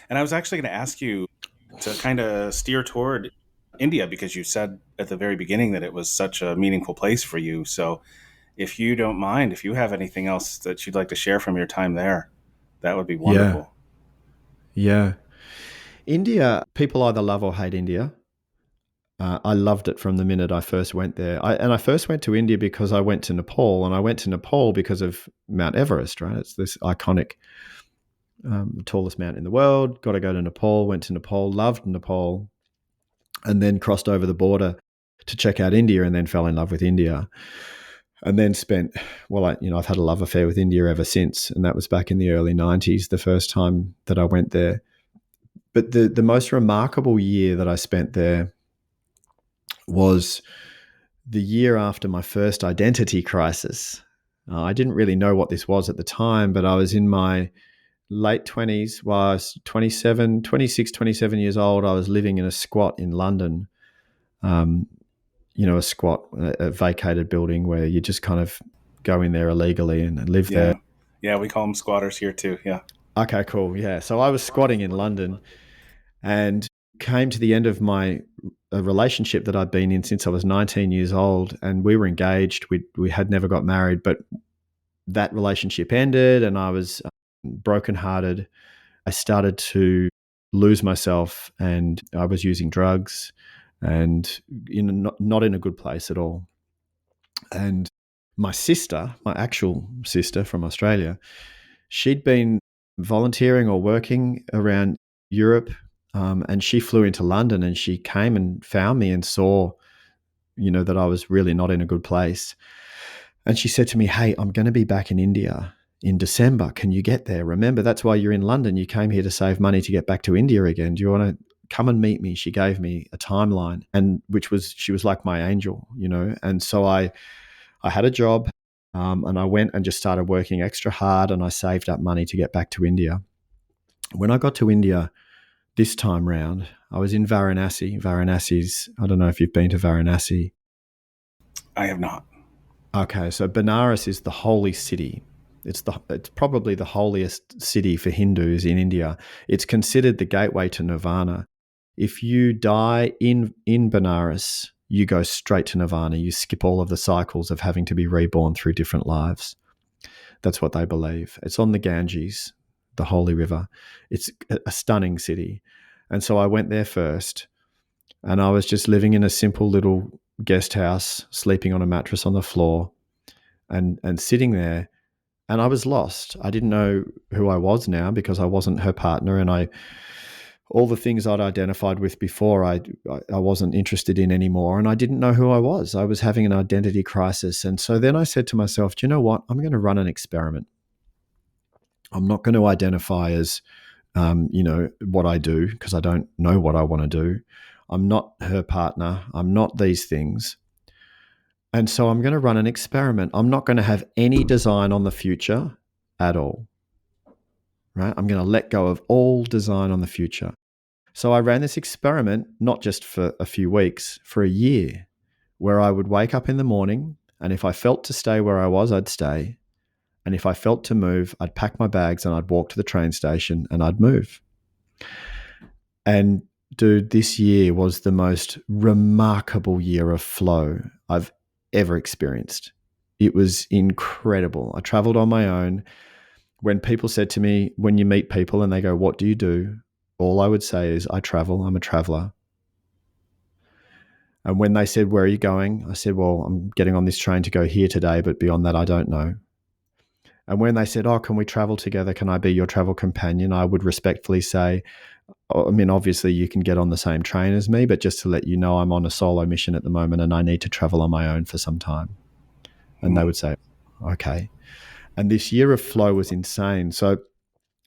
And I was actually going to ask you to kind of steer toward India, because you said at the very beginning that it was such a meaningful place for you. So if you don't mind, if you have anything else that you'd like to share from your time there, that would be wonderful. Yeah. India, people either love or hate India. I loved it from the minute I first went there. I first went to India because I went to Nepal, and I went to Nepal because of Mount Everest, right? It's this iconic, tallest mountain in the world. Got to go to Nepal. Went to Nepal, loved Nepal, and then crossed over the border to check out India, and then fell in love with India. And then I've had a love affair with India ever since, and that was back in the early 90s, the first time that I went there. But the most remarkable year that I spent there was the year after my first identity crisis. I didn't really know what this was at the time, but I was in my late 20s. While I was 26, 27 years old, I was living in a squat in London. A squat, a vacated building where you just kind of go in there illegally and live there. Yeah, we call them squatters here too. Yeah. Okay, cool. Yeah. So I was squatting in London and came to the end of a relationship that I'd been in since I was 19 years old, and we were engaged. We had never got married, but that relationship ended and I was brokenhearted. I started to lose myself and I was using drugs and not in a good place at all. And my sister, my actual sister from Australia, she'd been volunteering or working around Europe, and she flew into London and she came and found me and saw, that I was really not in a good place. And she said to me, "Hey, I'm going to be back in India in December. Can you get there? Remember, that's why you're in London. You came here to save money to get back to India again. Do you want to come and meet me?" She gave me a timeline, and she was like my angel, And so I had a job, and I went and just started working extra hard, and I saved up money to get back to India. When I got to India this time round, I was in Varanasi. Varanasi's, I don't know if you've been to Varanasi. I have not. Okay, so Benares is the holy city. It's probably the holiest city for Hindus in India. It's considered the gateway to nirvana. If you die in Benares, you go straight to nirvana. You skip all of the cycles of having to be reborn through different lives. That's what they believe. It's on the Ganges, the holy river. It's a stunning city. And so I went there first, and I was just living in a simple little guest house, sleeping on a mattress on the floor and sitting there. And I was lost. I didn't know who I was now because I wasn't her partner, and all the things I'd identified with before, I wasn't interested in anymore, and I didn't know who I was. I was having an identity crisis. And so then I said to myself, do you know what? I'm going to run an experiment. I'm not going to identify as, what I do, because I don't know what I want to do. I'm not her partner. I'm not these things. And so I'm going to run an experiment. I'm not going to have any design on the future at all, right? I'm going to let go of all design on the future. So I ran this experiment, not just for a few weeks, for a year, where I would wake up in the morning, and if I felt to stay where I was, I'd stay. And if I felt to move, I'd pack my bags and I'd walk to the train station and I'd move. And dude, this year was the most remarkable year of flow I've ever experienced. It was incredible. I traveled on my own. When people said to me, when you meet people and they go, "What do you do?" all I would say is, "I travel. I'm a traveler." And when they said, "Where are you going?" I said, "Well, I'm getting on this train to go here today, but beyond that, I don't know." And when they said, "Oh, can we travel together? Can I be your travel companion?" I would respectfully say, I mean, obviously you can get on the same train as me, but just to let you know, I'm on a solo mission at the moment and I need to travel on my own for some time. And they would say, okay. And this year of flow was insane. So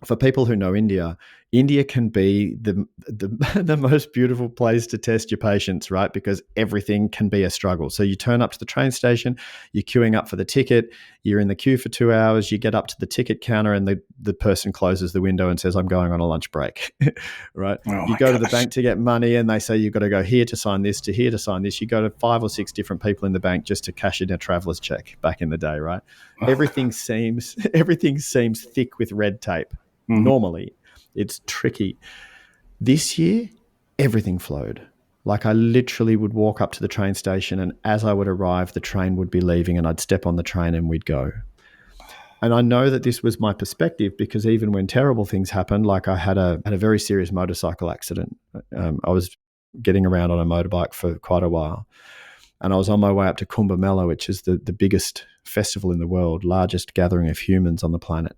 for people who know India, India can be the most beautiful place to test your patience, right? Because everything can be a struggle. So you turn up to the train station, you're queuing up for the ticket, you're in the queue for 2 hours, you get up to the ticket counter and the person closes the window and says, "I'm going on a lunch break," right? You go to the bank to get money and they say, "You've got to go here to sign this, to here to sign this." You go to 5 or 6 different people in the bank just to cash in a traveler's check back in the day, right? Everything seems thick with red tape. Mm-hmm. Normally, it's tricky. This year, everything flowed. Like I literally would walk up to the train station and as I would arrive, the train would be leaving and I'd step on the train and we'd go. And I know that this was my perspective because even when terrible things happened, like I had a very serious motorcycle accident. I was getting around on a motorbike for quite a while. And I was on my way up to Kumbh Mela, which is the biggest festival in the world, largest gathering of humans on the planet.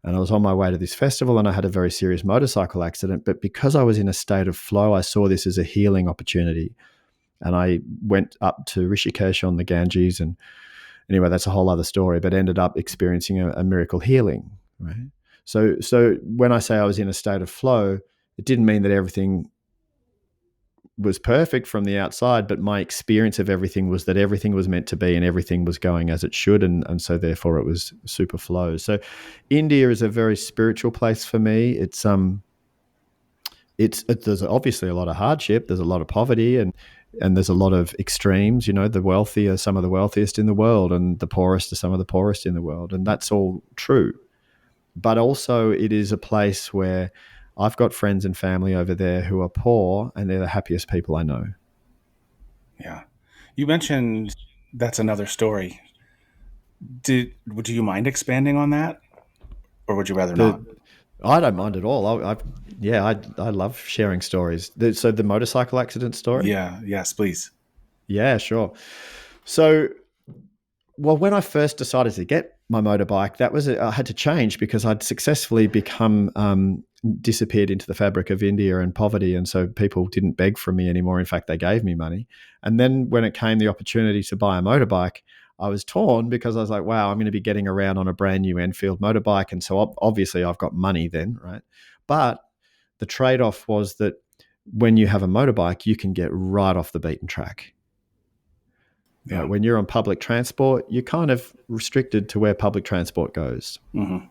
And I was on my way to this festival and I had a very serious motorcycle accident. But because I was in a state of flow, I saw this as a healing opportunity. And I went up to Rishikesh on the Ganges. And anyway, that's a whole other story, but ended up experiencing a miracle healing. Right. So when I say I was in a state of flow, it didn't mean that everything was perfect from the outside, but my experience of everything was that everything was meant to be and everything was going as it should. And so therefore it was super flow. So India is a very spiritual place for me. It's there's obviously a lot of hardship. There's a lot of poverty and there's a lot of extremes. You know, the wealthy are some of the wealthiest in the world and the poorest are some of the poorest in the world. And that's all true. But also it is a place where I've got friends and family over there who are poor and they're the happiest people I know. Yeah. You mentioned that's another story. Would you mind expanding on that? Or would you rather not? I don't mind at all. I love sharing stories. So the motorcycle accident story? Yeah. Yes, please. Yeah, sure. So, well, when I first decided to get my motorbike, I had to change because I'd successfully become disappeared into the fabric of India and poverty. And so people didn't beg from me anymore. In fact, they gave me money. And then when it came the opportunity to buy a motorbike, I was torn because I was like, wow, I'm going to be getting around on a brand new Enfield motorbike. And so obviously I've got money then, right? But the trade-off was that when you have a motorbike, you can get right off the beaten track. Yeah. When you're on public transport, you're kind of restricted to where public transport goes. Mm-hmm.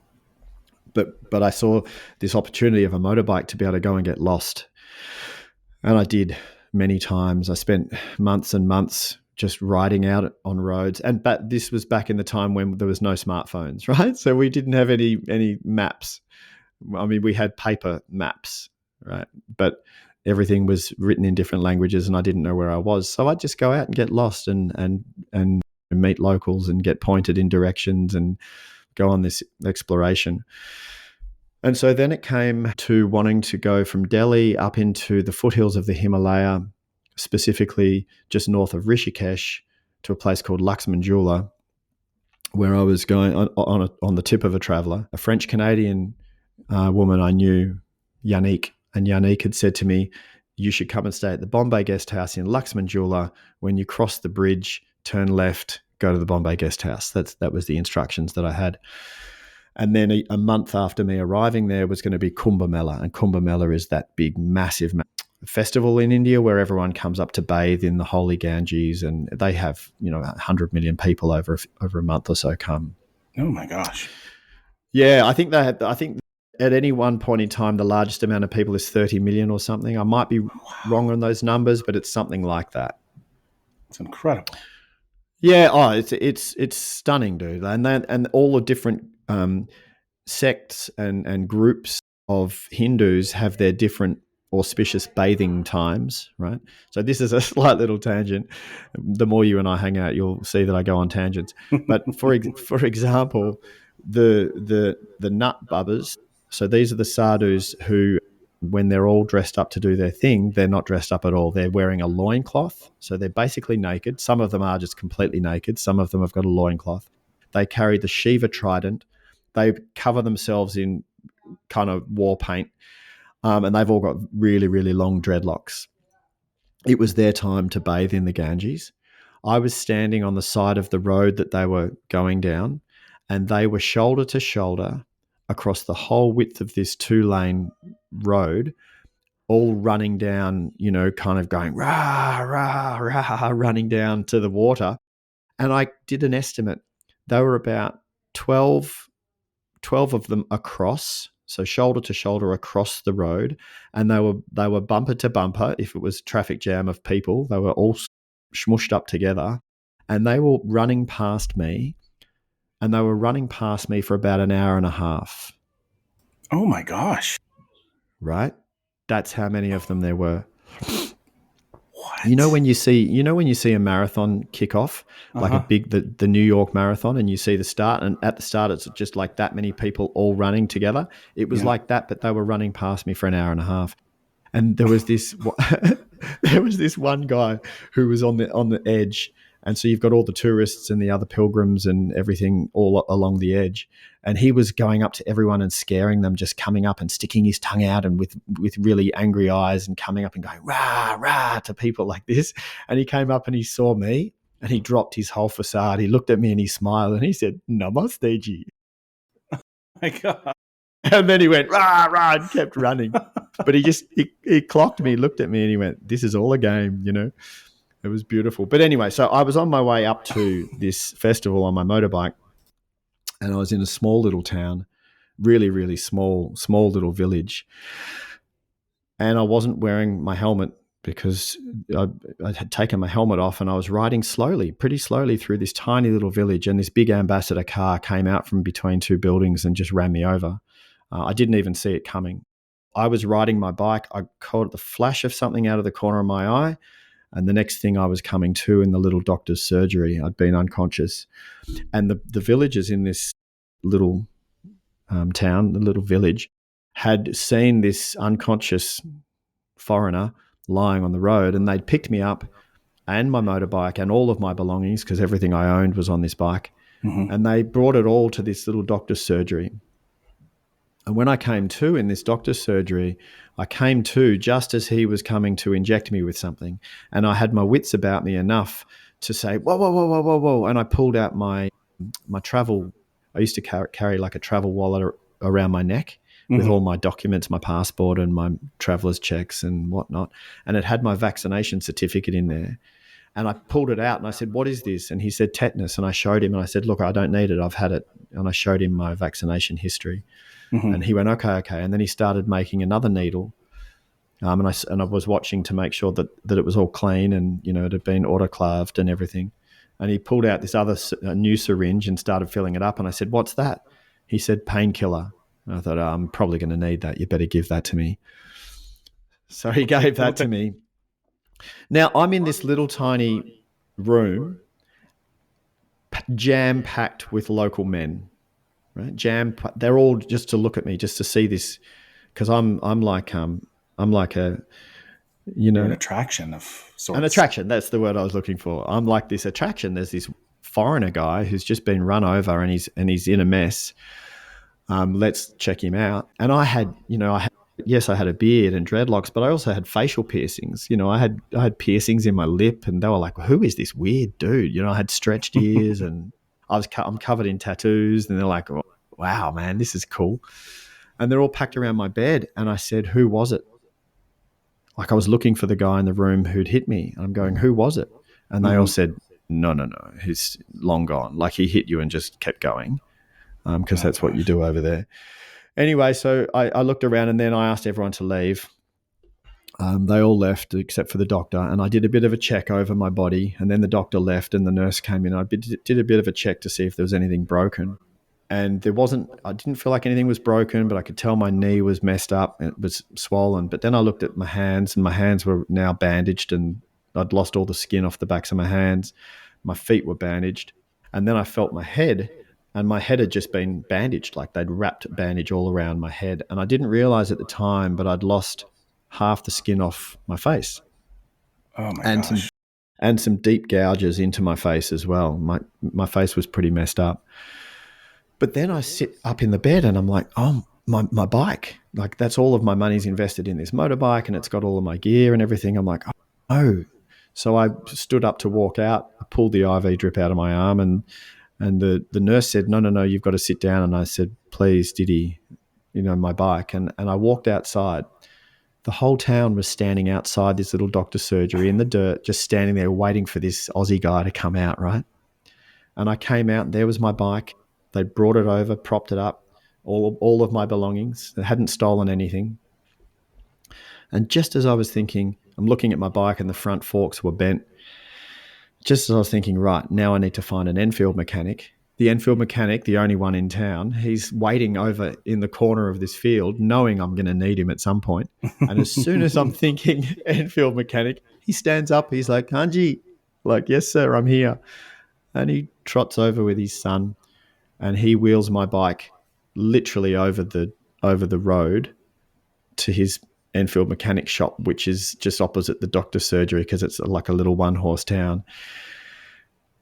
But I saw this opportunity of a motorbike to be able to go and get lost. And I did many times. I spent months and months just riding out on roads. But this was back in the time when there was no smartphones, right? So we didn't have any maps. I mean, we had paper maps, right? But everything was written in different languages and I didn't know where I was. So I'd just go out and get lost and meet locals and get pointed in directions and go on this exploration. And so then it came to wanting to go from Delhi up into the foothills of the Himalaya, specifically just north of Rishikesh, to a place called Lakshmanjula, where I was going on the tip of a traveler, a French-Canadian woman I knew, Yannick. And Yannick had said to me, you should come and stay at the Bombay Guest House in Lakshmanjula. When you cross the bridge, turn left, go to the Bombay Guest House. That was the instructions that I had. And then a month after me arriving there was going to be Kumbh Mela. And Kumbh Mela is that big, massive festival in India where everyone comes up to bathe in the holy Ganges, and they have 100 million people over a month or so come. Oh my gosh! Yeah, I think at any one point in time the largest amount of people is 30 million or something. I might be wrong on those numbers, but it's something like that. It's incredible. Yeah, it's stunning, dude, and all the different sects and groups of Hindus have their different auspicious bathing times, right? So this is a slight little tangent. The more you and I hang out, you'll see that I go on tangents. But for example, the nut bubbers. So these are the sadhus who, when they're all dressed up to do their thing, they're not dressed up at all. They're wearing a loincloth. So they're basically naked. Some of them are just completely naked. Some of them have got a loincloth. They carry the Shiva trident. They cover themselves in kind of war paint, and they've all got really, really long dreadlocks. It was their time to bathe in the Ganges. I was standing on the side of the road that they were going down, and they were shoulder to shoulder across the whole width of this 2-lane road, all running down, kind of going rah, rah, rah, running down to the water. And I did an estimate. They were about 12 of them across, so shoulder to shoulder across the road, and they were bumper to bumper. If it was traffic jam of people, they were all smushed up together, and they were running past me, for about an hour and a half. Oh my gosh! Right, that's how many of them there were. What? When you see a marathon kick off, like a big the New York Marathon, and you see the start, and at the start it's just like that many people all running together. It was like that, but they were running past me for an hour and a half. And there was this one guy who was on the edge, and so you've got all the tourists and the other pilgrims and everything all along the edge, and he was going up to everyone and scaring them, just coming up and sticking his tongue out and with really angry eyes and coming up and going rah rah to people like this. And he came up and he saw me and he dropped his whole facade. He looked at me and he smiled and he said, "Namaste ji." My God. And then he went rah rah and kept running. But he clocked me, looked at me, and he went, "This is all a game," It was beautiful. But anyway, so I was on my way up to this festival on my motorbike, and I was in a small little town, really, really small little village. And I wasn't wearing my helmet because I had taken my helmet off, and I was riding pretty slowly through this tiny little village, and this big ambassador car came out from between two buildings and just ran me over. I didn't even see it coming. I was riding my bike. I caught the flash of something out of the corner of my eye, and the next thing I was coming to in the little doctor's surgery. I'd been unconscious. And the villagers in this little town, the little village, had seen this unconscious foreigner lying on the road, and they'd picked me up and my motorbike and all of my belongings, because everything I owned was on this bike. Mm-hmm. And they brought it all to this little doctor's surgery. And when I came to in this doctor's surgery, I came to just as he was coming to inject me with something. And I had my wits about me enough to say, whoa, whoa, whoa, whoa, whoa, whoa. And I pulled out my travel. I used to carry like a travel wallet around my neck with all my documents, my passport and my traveler's checks and whatnot. And it had my vaccination certificate in there. And I pulled it out and I said, "What is this?" And he said, "Tetanus." And I showed him and I said, "Look, I don't need it. I've had it." And I showed him my vaccination history. Mm-hmm. And he went, okay. And then he started making another needle. And I was watching to make sure that it was all clean and, it had been autoclaved and everything. And he pulled out this other new syringe and started filling it up. And I said, "What's that?" He said, "Painkiller." And I thought, I'm probably going to need that. You better give that to me. So he gave that to me. Now I'm in this little tiny room, jam-packed with local men. Right, they're all just to look at me, just to see this, because I'm like a, You're an attraction of sorts. An attraction. That's the word I was looking for. I'm like this attraction. There's this foreigner guy who's just been run over and he's in a mess. Let's check him out. And I had a beard and dreadlocks, but I also had facial piercings. I had piercings in my lip, and they were like, "Who is this weird dude?" I had stretched ears and I'm covered in tattoos, and they're like, "Oh, wow, man, this is cool." And they're all packed around my bed. And I said, "Who was it?" Like I was looking for the guy in the room who'd hit me. And I'm going, who was it? And they all said, no, he's long gone. Like he hit you and just kept going because that's what you do over there. Anyway, so I looked around and then I asked everyone to leave. They all left except for the doctor, and I did a bit of a check over my body, and then the doctor left and the nurse came in. I did a bit of a check to see if there was anything broken, and there wasn't. I didn't feel like anything was broken, but I could tell my knee was messed up. It was swollen. But then I looked at my hands, and my hands were now bandaged, and I'd lost all the skin off the backs of my hands. My feet were bandaged, and then I felt my head, and my head had just been bandaged, like they'd wrapped bandage all around my head. And I didn't realize at the time, but I'd lost half the skin off my face. Oh my gosh. And some deep gouges into my face as well. My face was pretty messed up. But then I sit up in the bed and I'm like, oh, my bike. Like that's all of my money's invested in this motorbike and it's got all of my gear and everything. I'm like, oh. So I stood up to walk out. I pulled the IV drip out of my arm and the nurse said, no, you've got to sit down. And I said, please, Diddy, my bike. And I walked outside. The whole town was standing outside this little doctor's surgery in the dirt, just standing there waiting for this Aussie guy to come out, right? And I came out and there was my bike. They brought it over, propped it up, all of my belongings. They hadn't stolen anything. And just as I was thinking, I'm looking at my bike and the front forks were bent. Just as I was thinking, right, now I need to find an Enfield mechanic. The Enfield mechanic, the only one in town, he's waiting over in the corner of this field, knowing I'm going to need him at some point. And as soon as I'm thinking Enfield mechanic, he stands up. He's like, Hanji, like, yes, sir, I'm here. And he trots over with his son and he wheels my bike literally over the road to his Enfield mechanic shop, which is just opposite the doctor's surgery because it's like a little one-horse town.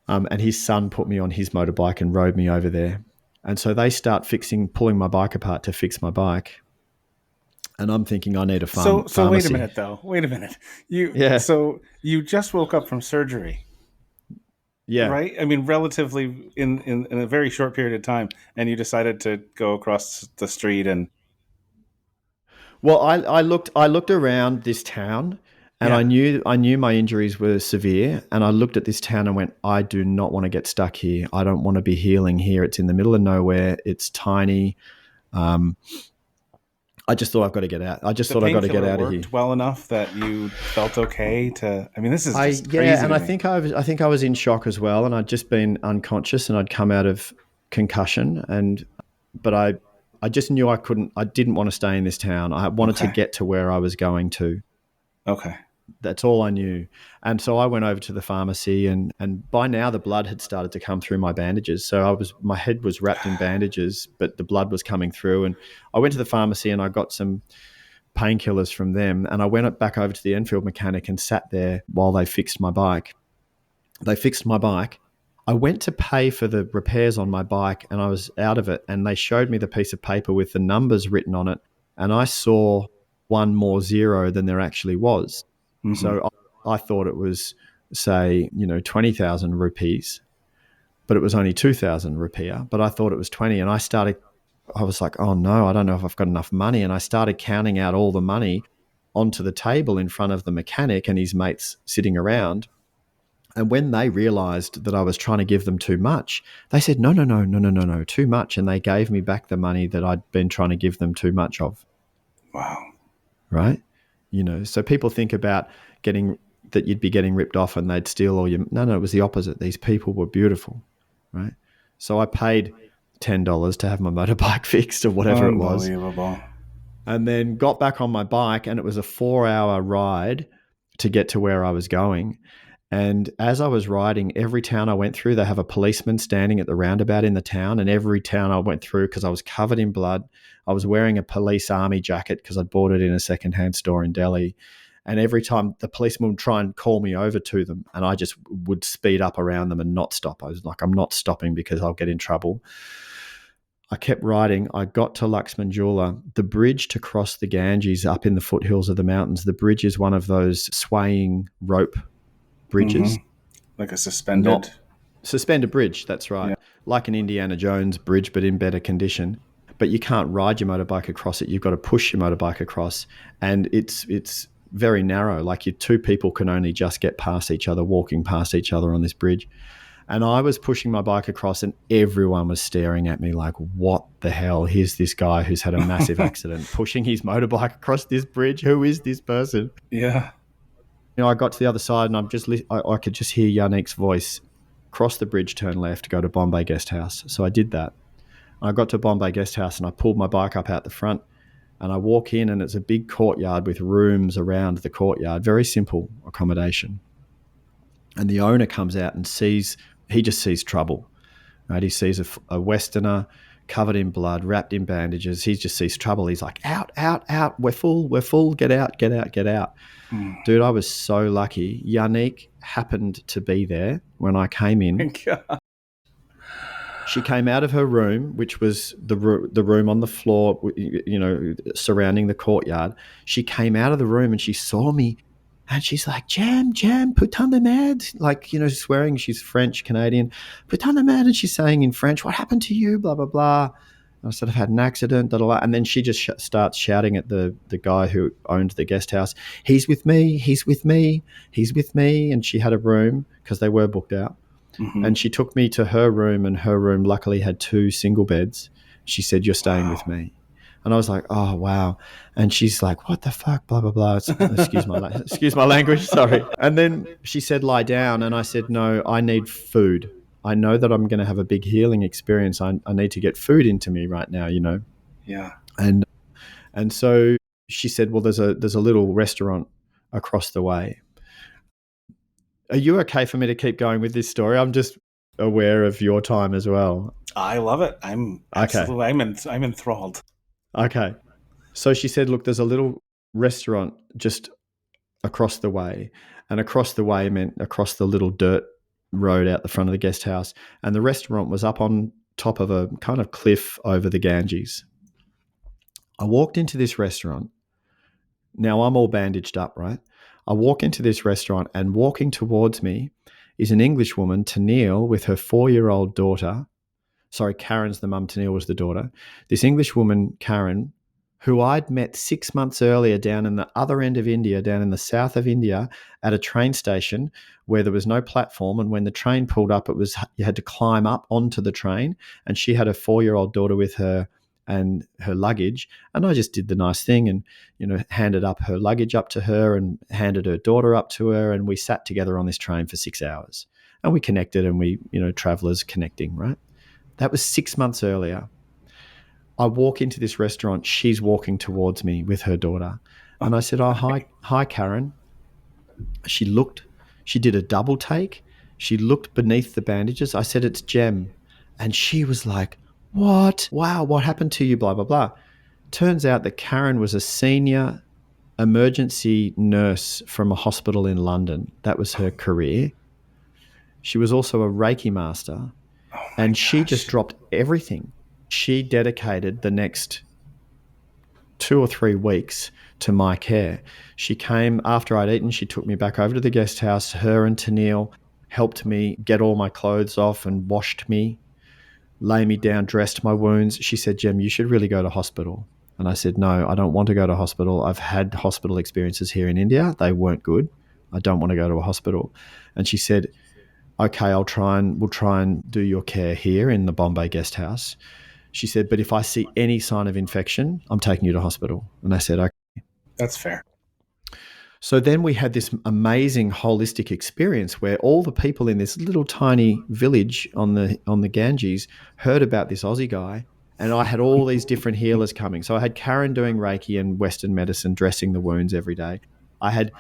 And his son put me on his motorbike and rode me over there. And so they start pulling my bike apart to fix my bike. And I'm thinking I need a pharmacy. So wait a minute, though. Wait a minute. So you just woke up from surgery. Yeah. Right? I mean, relatively in a very short period of time. And you decided to go across the street and... Well, I looked around this town and I knew my injuries were severe, and I looked at this town and went, I do not want to get stuck here. I don't want to be healing here. It's in the middle of nowhere. It's tiny. I just thought I've got to get out. I got to get out of here. Worked well enough that you felt okay to. I mean, this is just crazy. Yeah, and I think I was in shock as well, and I'd just been unconscious, and I'd come out of concussion, but I just knew I didn't want to stay in this town. I wanted to get to where I was going to. Okay. That's all I knew. And so I went over to the pharmacy and by now the blood had started to come through my bandages. So my head was wrapped in bandages, but the blood was coming through. And I went to the pharmacy and I got some painkillers from them. And I went back over to the Enfield mechanic and sat there while they fixed my bike. They fixed my bike. I went to pay for the repairs on my bike and I was out of it. And they showed me the piece of paper with the numbers written on it. And I saw one more zero than there actually was. Mm-hmm. So I thought it was, say, 20,000 rupees, but it was only 2,000 rupiah. But I thought it was 20. And I was like, oh no, I don't know if I've got enough money. And I started counting out all the money onto the table in front of the mechanic and his mates sitting around. And when they realized that I was trying to give them too much, they said, no, too much. And they gave me back the money that I'd been trying to give them too much of. Wow. Right? So people think about that you'd be getting ripped off and they'd steal all your... No, it was the opposite. These people were beautiful, right? So I paid $10 to have my motorbike fixed or whatever it was. Unbelievable. And then got back on my bike and it was a 4-hour ride to get to where I was going. And as I was riding, every town I went through, they have a policeman standing at the roundabout in the town. And every town I went through, because I was covered in blood, I was wearing a police army jacket because I'd bought it in a secondhand store in Delhi. And every time the policeman would try and call me over to them and I just would speed up around them and not stop. I was like, I'm not stopping because I'll get in trouble. I kept riding. I got to Laxmanjula, the bridge to cross the Ganges up in the foothills of the mountains. The bridge is one of those swaying rope bridges. Mm-hmm. Like a suspended bridge, that's right. Yeah. Like an Indiana Jones bridge, but in better condition. But you can't ride your motorbike across it. You've got to push your motorbike across. And it's very narrow. Like you two people can only just get past each other, walking past each other on this bridge. And I was pushing my bike across and everyone was staring at me like, what the hell? Here's this guy who's had a massive accident pushing his motorbike across this bridge. Who is this person? Yeah. I got to the other side and I could just hear Yannick's voice, cross the bridge, turn left, go to Bombay Guest House. So I did that. I got to Bombay Guest House and I pulled my bike up out the front and I walk in and it's a big courtyard with rooms around the courtyard, very simple accommodation. And the owner comes out and he just sees trouble, right? He sees a Westerner covered in blood, wrapped in bandages. He just sees trouble. He's like, out, out, out. We're full. Get out, get out, get out. Dude, I was so lucky. Yannick happened to be there when I came in. She came out of her room, which was the room on the floor, surrounding the courtyard. She came out of the room and she saw me. And she's like, Jem, put on the med. Like, swearing. She's French, Canadian. Put on the med. And she's saying in French, what happened to you? Blah, blah, blah. And I said, I've had an accident. Blah, blah, blah. And then she just starts shouting at the guy who owned the guest house. He's with me. He's with me. He's with me. And she had a room because they were booked out. Mm-hmm. And she took me to her room and her room luckily had 2 single beds. She said, you're staying with me. And I was like, oh, wow. And she's like, what the fuck, blah, blah, blah. Excuse my language, sorry. And then she said, lie down. And I said, no, I need food. I know that I'm going to have a big healing experience. I need to get food into me right now, Yeah. And so she said, well, there's a little restaurant across the way. Are you okay for me to keep going with this story? I'm just aware of your time as well. I love it. I'm enthralled. Okay. So she said, look, there's a little restaurant just across the way. And across the way meant across the little dirt road out the front of the guest house. And the restaurant was up on top of a kind of cliff over the Ganges. I walked into this restaurant. Now I'm all bandaged up, right? I walk into this restaurant and walking towards me is an English woman, Tennille, with her 4-year-old daughter. Sorry, Karen's the mum, Tennille was the daughter. This English woman, Karen, who I'd met 6 months earlier down in the other end of India, down in the south of India, at a train station where there was no platform. And when the train pulled up, you had to climb up onto the train. And she had a 4-year-old daughter with her and her luggage. And I just did the nice thing and, handed up her luggage up to her and handed her daughter up to her. And we sat together on this train for 6 hours. And we connected and we, travelers connecting, right? That was 6 months earlier. I walk into this restaurant. She's walking towards me with her daughter. And I said, oh, hi, Karen. She did a double take. She looked beneath the bandages. I said, it's Jem. And she was like, what? Wow, what happened to you? Blah, blah, blah. Turns out that Karen was a senior emergency nurse from a hospital in London. That was her career. She was also a Reiki master. And she just dropped everything. She dedicated the next 2 or 3 weeks to my care. She came after I'd eaten. She took me back over to the guest house. Her and Tennille helped me get all my clothes off and washed me, lay me down, dressed my wounds. She said, Jem, you should really go to hospital. And I said, no, I don't want to go to hospital. I've had hospital experiences here in India. They weren't good. I don't want to go to a hospital. And she said, okay, we'll try and do your care here in the Bombay guest house. She said, but if I see any sign of infection, I'm taking you to hospital. And I said, okay. That's fair. So then we had this amazing holistic experience where all the people in this little tiny village on the Ganges heard about this Aussie guy, and I had all these different healers coming. So I had Karen doing Reiki and Western medicine, dressing the wounds every day. I had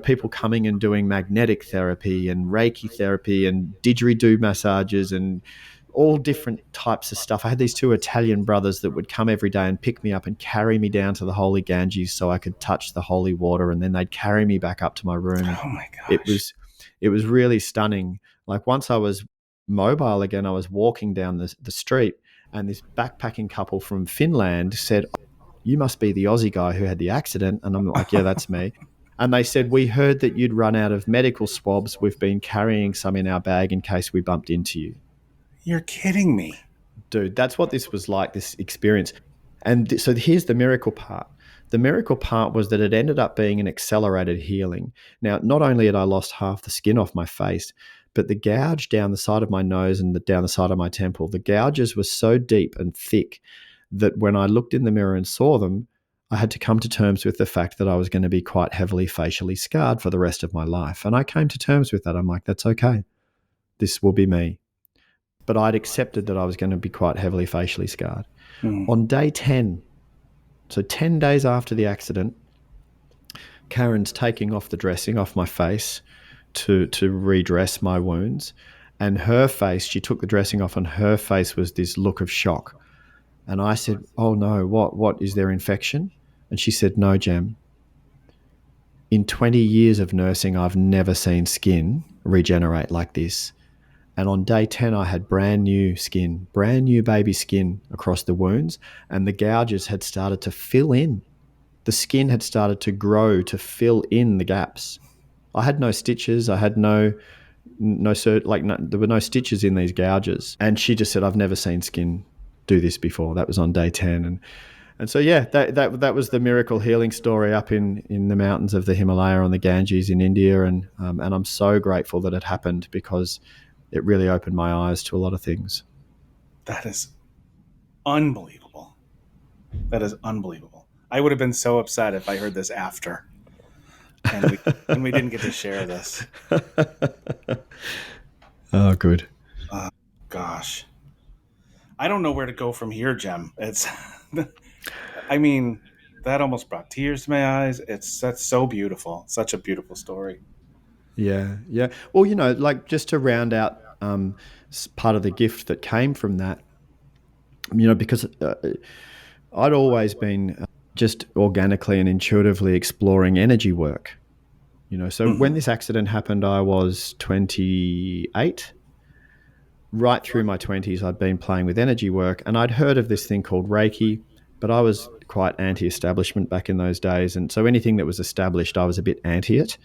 people coming and doing magnetic therapy and Reiki therapy and didgeridoo massages and all different types of stuff. I had these 2 Italian brothers that would come every day and pick me up and carry me down to the holy Ganges so I could touch the holy water, and then they'd carry me back up to my room. Oh my gosh. It was really stunning. Like once I was mobile again, I was walking down the street and this backpacking couple from Finland said, oh, you must be the Aussie guy who had the accident. And I'm like, yeah, that's me. And they said, we heard that you'd run out of medical swabs. We've been carrying some in our bag in case we bumped into you. You're kidding me. Dude, that's what this was like, this experience. And so here's the miracle part. the miracle part was that it ended up being an accelerated healing. Now, not only had I lost half the skin off my face, but the gouge down the side of my nose and down the side of my temple, the gouges were so deep and thick that when I looked in the mirror and saw them, I had to come to terms with the fact that I was going to be quite heavily facially scarred for the rest of my life. And I came to terms with that. I'm like, that's okay. This will be me. But I'd accepted that I was going to be quite heavily facially scarred. On day 10, so 10 days after the accident, Karen's taking off the dressing off my face to redress my wounds. And her face, she took the dressing off and her face was this look of shock. And I said, oh no, what, is there infection? And she said, no, Jem. In 20 years of nursing, I've never seen skin regenerate like this. And on day 10, I had brand new skin, brand new baby skin across the wounds, and the gouges had started to fill in. The skin had started to grow to fill in the gaps. I had no stitches. I had there were no stitches in these gouges. And she just said, I've never seen skin do this before. That was on day 10. And so, yeah, that was the miracle healing story up in the mountains of the Himalaya on the Ganges in India. And I'm so grateful that it happened because it really opened my eyes to a lot of things. That is unbelievable. That is unbelievable. I would have been so upset if I heard this after. And we didn't get to share this. Oh, good. Gosh. I don't know where to go from here, Jem. I mean, that almost brought tears to my eyes. That's so beautiful. Such a beautiful story. Yeah. Well, like just to round out part of the gift that came from that, because I'd always been just organically and intuitively exploring energy work. So when this accident happened, I was 28. Right through my 20s, I'd been playing with energy work, and I'd heard of this thing called Reiki, but I was quite anti-establishment back in those days. And so anything that was established, I was a bit anti it.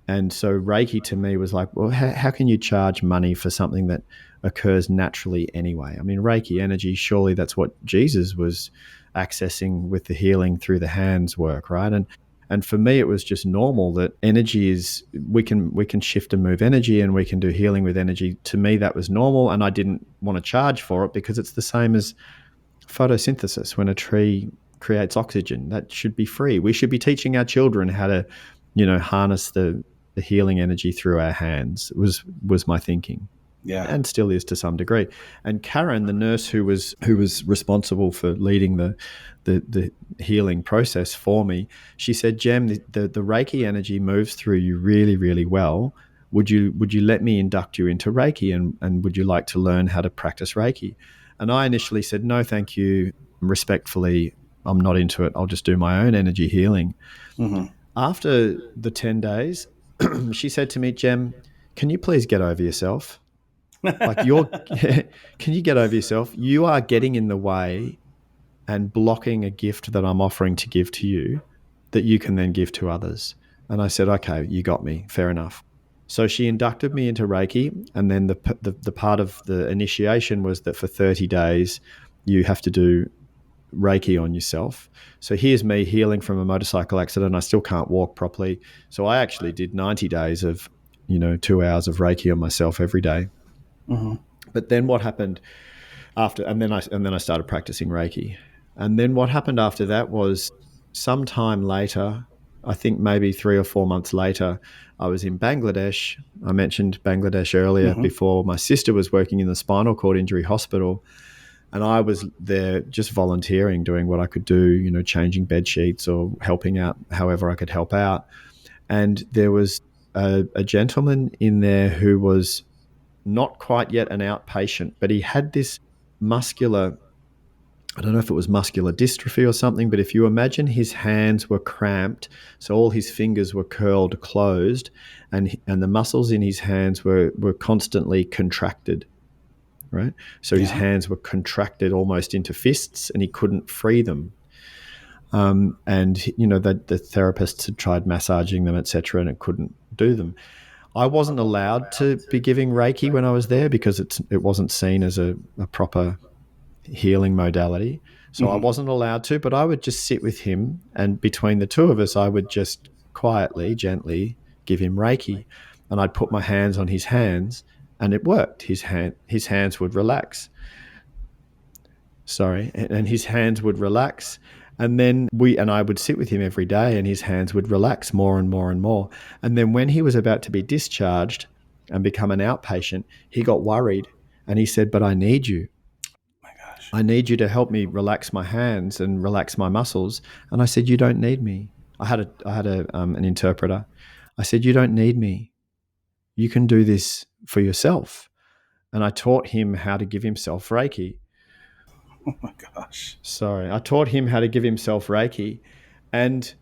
And so Reiki to me was like, well, how can you charge money for something that occurs naturally anyway? I mean, Reiki energy, surely that's what Jesus was accessing with the healing through the hands work, right? And for me, it was just normal that energy is, we can shift and move energy and we can do healing with energy. To me, that was normal, and I didn't want to charge for it because it's the same as photosynthesis. When a tree creates oxygen, that should be free. We should be teaching our children how to, harness the healing energy through our hands was my thinking. Yeah. And still is to some degree. And Karen, the nurse who was responsible for leading the healing process for me, she said, Jem, the Reiki energy moves through you really, really well. Would you let me induct you into Reiki, and would you like to learn how to practice Reiki? And I initially said, no, thank you. Respectfully, I'm not into it. I'll just do my own energy healing. Mm-hmm. After the 10 days, she said to me, Jem, can you please get over yourself? Can you get over yourself? You are getting in the way and blocking a gift that I'm offering to give to you that you can then give to others. And I said, okay, you got me. Fair enough. So she inducted me into Reiki, and then the part of the initiation was that for 30 days you have to do Reiki on yourself. So here's me healing from a motorcycle accident. I still can't walk properly. So I actually did 90 days of, 2 hours of Reiki on myself every day. Mm-hmm. But then what happened after, and then I started practicing Reiki. And then what happened after that was sometime later, I think maybe 3 or 4 months later, I was in Bangladesh. I mentioned Bangladesh earlier. Mm-hmm. Before. My sister was working in the spinal cord injury hospital, and I was there just volunteering, doing what I could do, changing bed sheets or helping out however I could help out. And there was a gentleman in there who was not quite yet an outpatient, but he had this muscular, I don't know if it was muscular dystrophy or something, but if you imagine his hands were cramped, so all his fingers were curled closed, and the muscles in his hands were constantly contracted, right? So his hands were contracted almost into fists, and he couldn't free them. And the therapists had tried massaging them, etc., and it couldn't do them. I wasn't allowed to be giving Reiki when I was there because it wasn't seen as a proper healing modality. So I wasn't allowed to, but I would just sit with him, and between the two of us, I would just quietly, gently give him Reiki, and I'd put my hands on his hands, and it worked. His hands would relax. And his hands would relax, and then I would sit with him every day, and his hands would relax more and more and more. And then when he was about to be discharged and become an outpatient, he got worried, and he said, "But I need you. I need you to help me relax my hands and relax my muscles." And I said, "You don't need me." I had an interpreter. I said, "You don't need me. You can do this for yourself." And I taught him how to give himself Reiki. Oh my gosh. I taught him how to give himself Reiki, and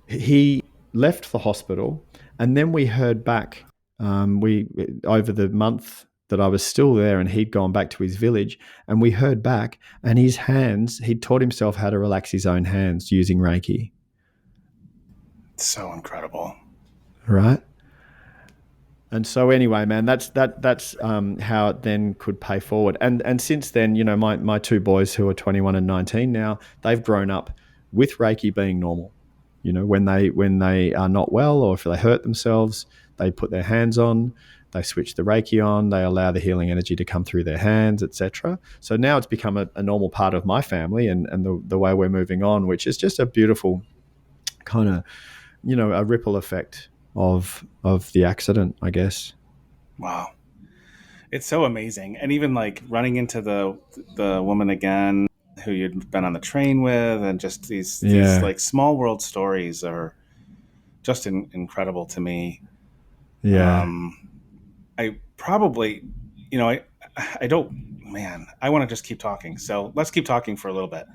he left the hospital. And then we heard back, over the month that I was still there, and he'd gone back to his village, and we heard back, and his hands, he'd taught himself how to relax his own hands using Reiki. It's so incredible. Right? And so anyway, man, that's how it then could pay forward. And since then, you know, my two boys who are 21 and 19 now, they've grown up with Reiki being normal. You know, when they are not well, or if they hurt themselves, they put their hands on, they switch the Reiki on, they allow the healing energy to come through their hands, etc. So now it's become a normal part of my family, and the way we're moving on, which is just a beautiful kind of, you know, a ripple effect of the accident, I guess. Wow. It's so amazing. And even like running into the woman again who you'd been on the train with, and just these like small world stories are just incredible to me. Yeah. I probably, you know, I don't, man, I want to just keep talking. So let's keep talking for a little bit.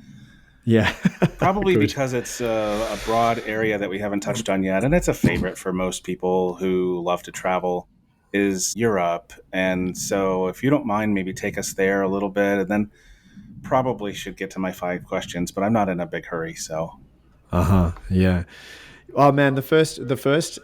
Yeah. Probably because it's a broad area that we haven't touched on yet. And it's a favorite for most people who love to travel, is Europe. And so if you don't mind, maybe take us there a little bit, and then probably should get to my 5 questions, but I'm not in a big hurry. So. Yeah. Oh man, the first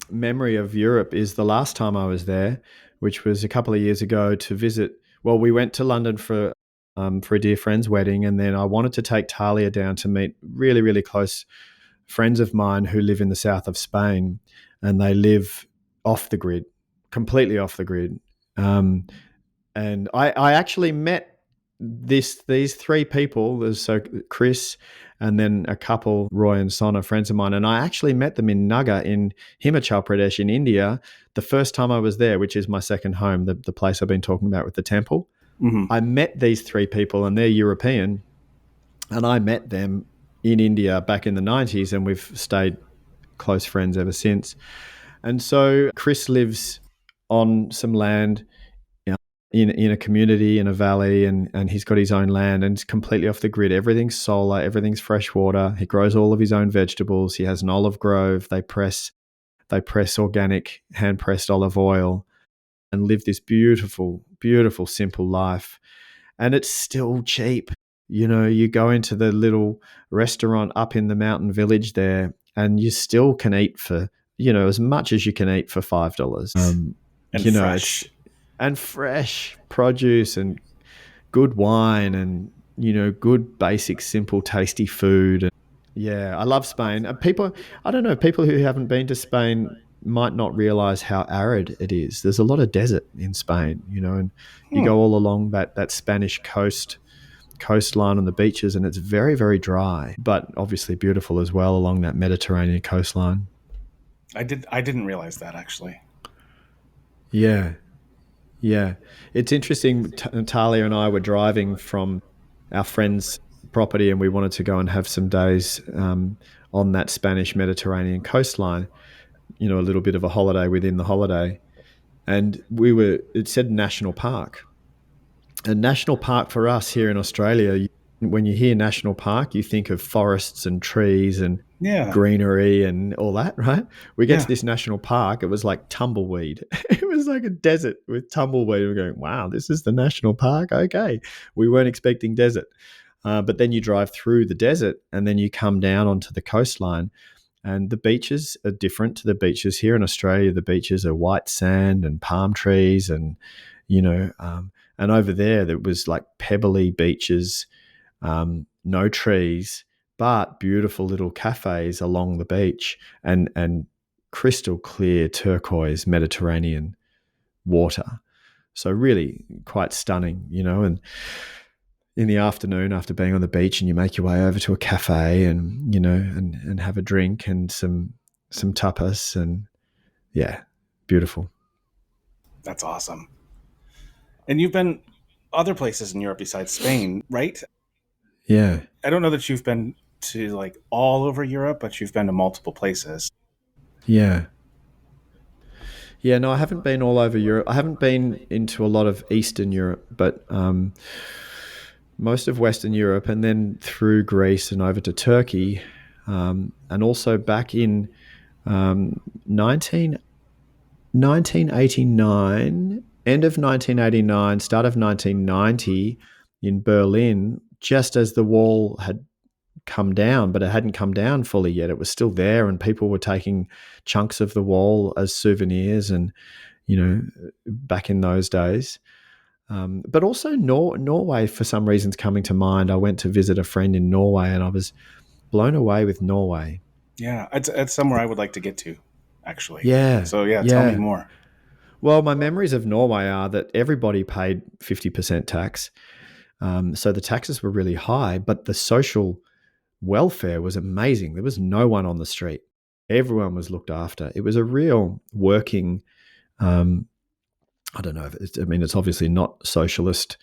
memory of Europe is the last time I was there, which was a couple of years ago to visit. Well, we went to London for a dear friend's wedding, and then I wanted to take Talia down to meet really, really close friends of mine who live in the south of Spain, and they live off the grid, completely off the grid. And I actually met these 3 people. So Chris, and then a couple, Roy and Son, are friends of mine, and I actually met them in Naga in Himachal Pradesh in India the first time I was there, which is my second home, the place I've been talking about with the temple. Mm-hmm. I met these 3 people, and they're European, and I met them in India back in the 90s, and we've stayed close friends ever since. And so Chris lives on some land in a community in a valley, and he's got his own land, and it's completely off the grid. Everything's solar, everything's fresh water. He grows all of his own vegetables. He has an olive grove. They press organic hand pressed olive oil, and live this beautiful, beautiful, simple life. And it's still cheap. You know, you go into the little restaurant up in the mountain village there, and you still can eat for, you know, as much as you can eat for $5. And you know, fresh. And fresh produce, and good wine, and, you know, good, basic, simple, tasty food. And yeah, I love Spain. People who haven't been to Spain might not realize how arid it is. There's a lot of desert in Spain, you know, and you go all along that Spanish coastline on the beaches, and it's very, very dry, but obviously beautiful as well along that Mediterranean coastline. I didn't realize that, actually. Yeah. Yeah. It's interesting. Talia and I were driving from our friend's property, and we wanted to go and have some days on that Spanish Mediterranean coastline, you know, a little bit of a holiday within the holiday. And it said national park. And national park for us here in Australia, when you hear national park, you think of forests and trees and greenery and all that, right? We get to this national park, it was like tumbleweed. It was like a desert with tumbleweed. We're going, wow, this is the national park? Okay. We weren't expecting desert. But then you drive through the desert, and then you come down onto the coastline, and the beaches are different to the beaches here in Australia. The beaches are white sand and palm trees, and, you know, and over there was like pebbly beaches no trees, but beautiful little cafes along the beach, and crystal clear turquoise Mediterranean water. So really quite stunning, and in the afternoon after being on the beach, and you make your way over to a cafe and, and have a drink and some tapas, and yeah, beautiful. That's awesome. And you've been other places in Europe besides Spain, right? Yeah. I don't know that you've been to like all over Europe, but you've been to multiple places. Yeah. Yeah, no, I haven't been all over Europe. I haven't been into a lot of Eastern Europe, but most of Western Europe, and then through Greece and over to Turkey, and also back in 1989, end of 1989, start of 1990 in Berlin, just as the wall had come down, but it hadn't come down fully yet. It was still there, and people were taking chunks of the wall as souvenirs, and back in those days. But also Norway, for some reasons, coming to mind. I went to visit a friend in Norway, and I was blown away with Norway. Yeah, it's somewhere I would like to get to, actually. Yeah, So yeah, tell me yeah. more. Well, my memories of Norway are that everybody paid 50% tax. So the taxes were really high, but the social welfare was amazing. There was no one on the street. Everyone was looked after. It was a real working, I don't know. It's obviously not socialist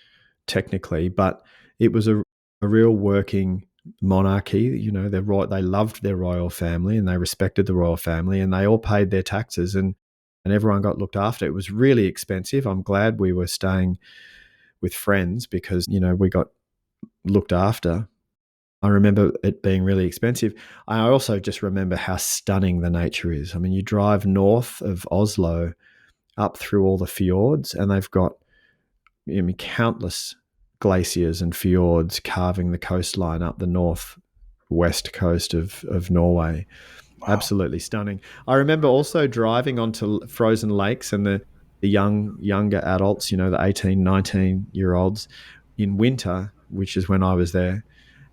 technically, but it was a real working monarchy. They loved their royal family, and they respected the royal family, and they all paid their taxes, and everyone got looked after. It was really expensive. I'm glad we were staying with friends because, we got looked after. I remember it being really expensive. I also just remember how stunning the nature is. I mean, you drive north of Oslo up through all the fjords, and they've got countless glaciers and fjords carving the coastline up the northwest coast of Norway. Wow. Absolutely stunning. I remember also driving onto frozen lakes, and the younger adults, the 18, 19-year-olds in winter, which is when I was there,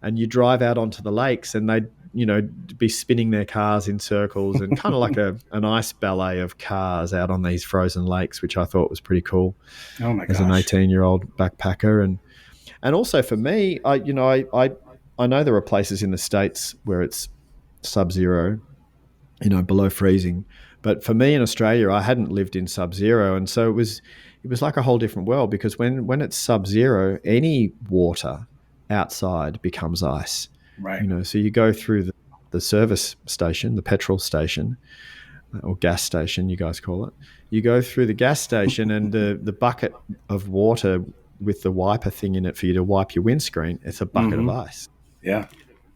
and you drive out onto the lakes, and they'd be spinning their cars in circles, and kind of like an ice ballet of cars out on these frozen lakes, which I thought was pretty cool. Oh my gosh. As an 18-year-old backpacker, and also for me, I know there are places in the States where it's sub-zero, below freezing, but for me in Australia, I hadn't lived in sub-zero, and so it was like a whole different world, because when it's sub-zero, any water outside becomes ice. Right. So you go through the service station, the petrol station, or gas station, you guys call it. You go through the gas station, and the bucket of water with the wiper thing in it for you to wipe your windscreen, it's a bucket of ice. Yeah.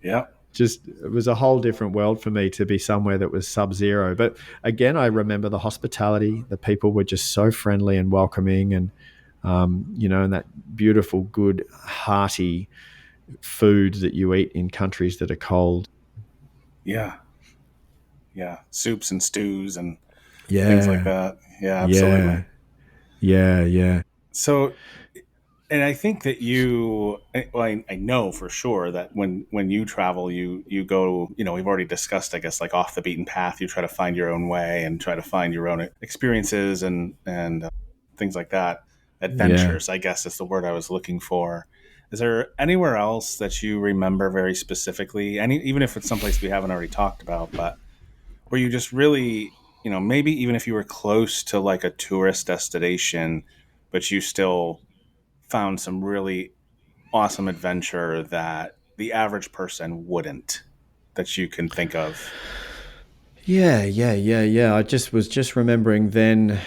Yeah. It was a whole different world for me to be somewhere that was sub-zero. But again, I remember the hospitality. The people were just so friendly and welcoming, and and that beautiful, good, hearty food that you eat in countries that are cold. Yeah. Yeah. Soups and stews and things like that. Yeah, absolutely. Yeah. So, and I think that I know for sure that when you travel, you go, we've already discussed, I guess, like off the beaten path. You try to find your own way and try to find your own experiences and things like that. Adventures, I guess, is the word I was looking for. Is there anywhere else that you remember very specifically, even if it's someplace we haven't already talked about, but where you just really, maybe even if you were close to like a tourist destination, but you still found some really awesome adventure that the average person wouldn't, that you can think of? Yeah. I was remembering then.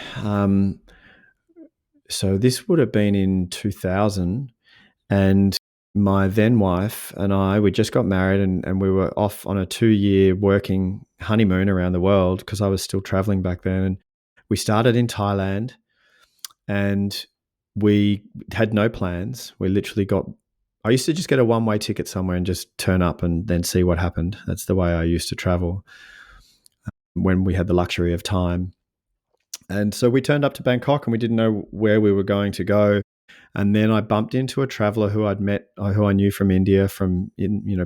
So this would have been in 2000, and my then wife and I, we just got married, and we were off on a 2-year working honeymoon around the world, because I was still traveling back then. And we started in Thailand, and we had no plans. We literally I used to just get a one-way ticket somewhere and just turn up and then see what happened. That's the way I used to travel when we had the luxury of time. And so we turned up to Bangkok, and we didn't know where we were going to go. And then I bumped into a traveler who who I knew from India from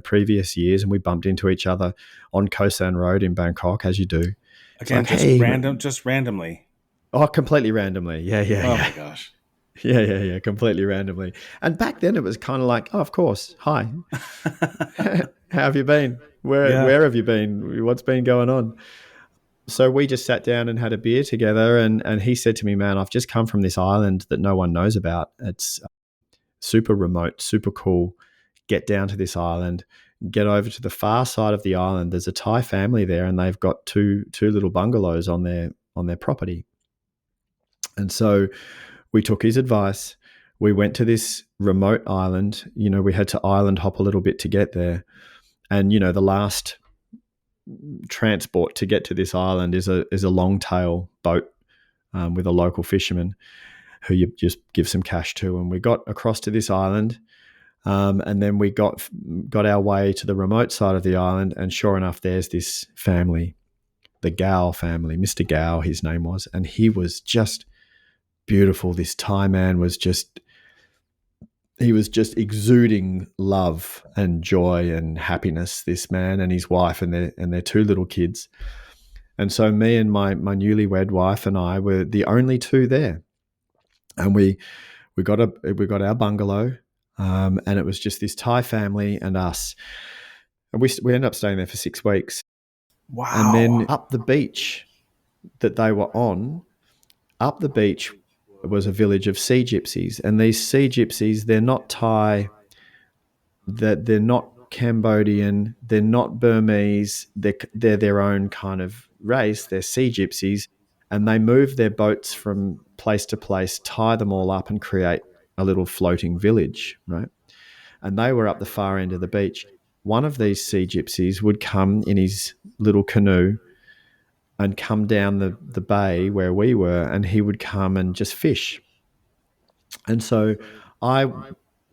previous years, and we bumped into each other on Koh San Road in Bangkok, as you do. It's Again, like, hey, just randomly. oh, completely randomly, Oh my gosh. yeah, completely randomly. And back then, it was kind of like, oh, of course, hi, how have you been? Where have you been? What's been going on? So we just sat down and had a beer together, and he said to me, man, I've just come from this island that no one knows about. It's super remote, super cool. Get down to this island, get over to the far side of the island. There's a Thai family there, and they've got two little bungalows on their property. And so we took his advice. We went to this remote island. We had to island hop a little bit to get there. And the last transport to get to this island is a long tail boat with a local fisherman who you just give some cash to. And we got across to this island, and then we got our way to the remote side of the island, and sure enough, there's this family, the Gao family, Mr. Gao, his name was, and he was just beautiful. This Thai man was just exuding love and joy and happiness, this man and his wife and their two little kids. And so me and my newlywed wife and I were the only two there. And we got our bungalow, and it was just this Thai family and us. And we ended up staying there for 6 weeks. Wow. And then up the beach that they were on, up the beach was a village of sea gypsies. And these sea gypsies, they're not Thai, they're not Cambodian, they're not Burmese, they're their own kind of race. They're sea gypsies, and they move their boats from place to place, tie them all up, and create a little floating village, right? And they were up the far end of the beach. One of these sea gypsies would come in his little canoe and come down the bay where we were, and he would come and just fish. And so I,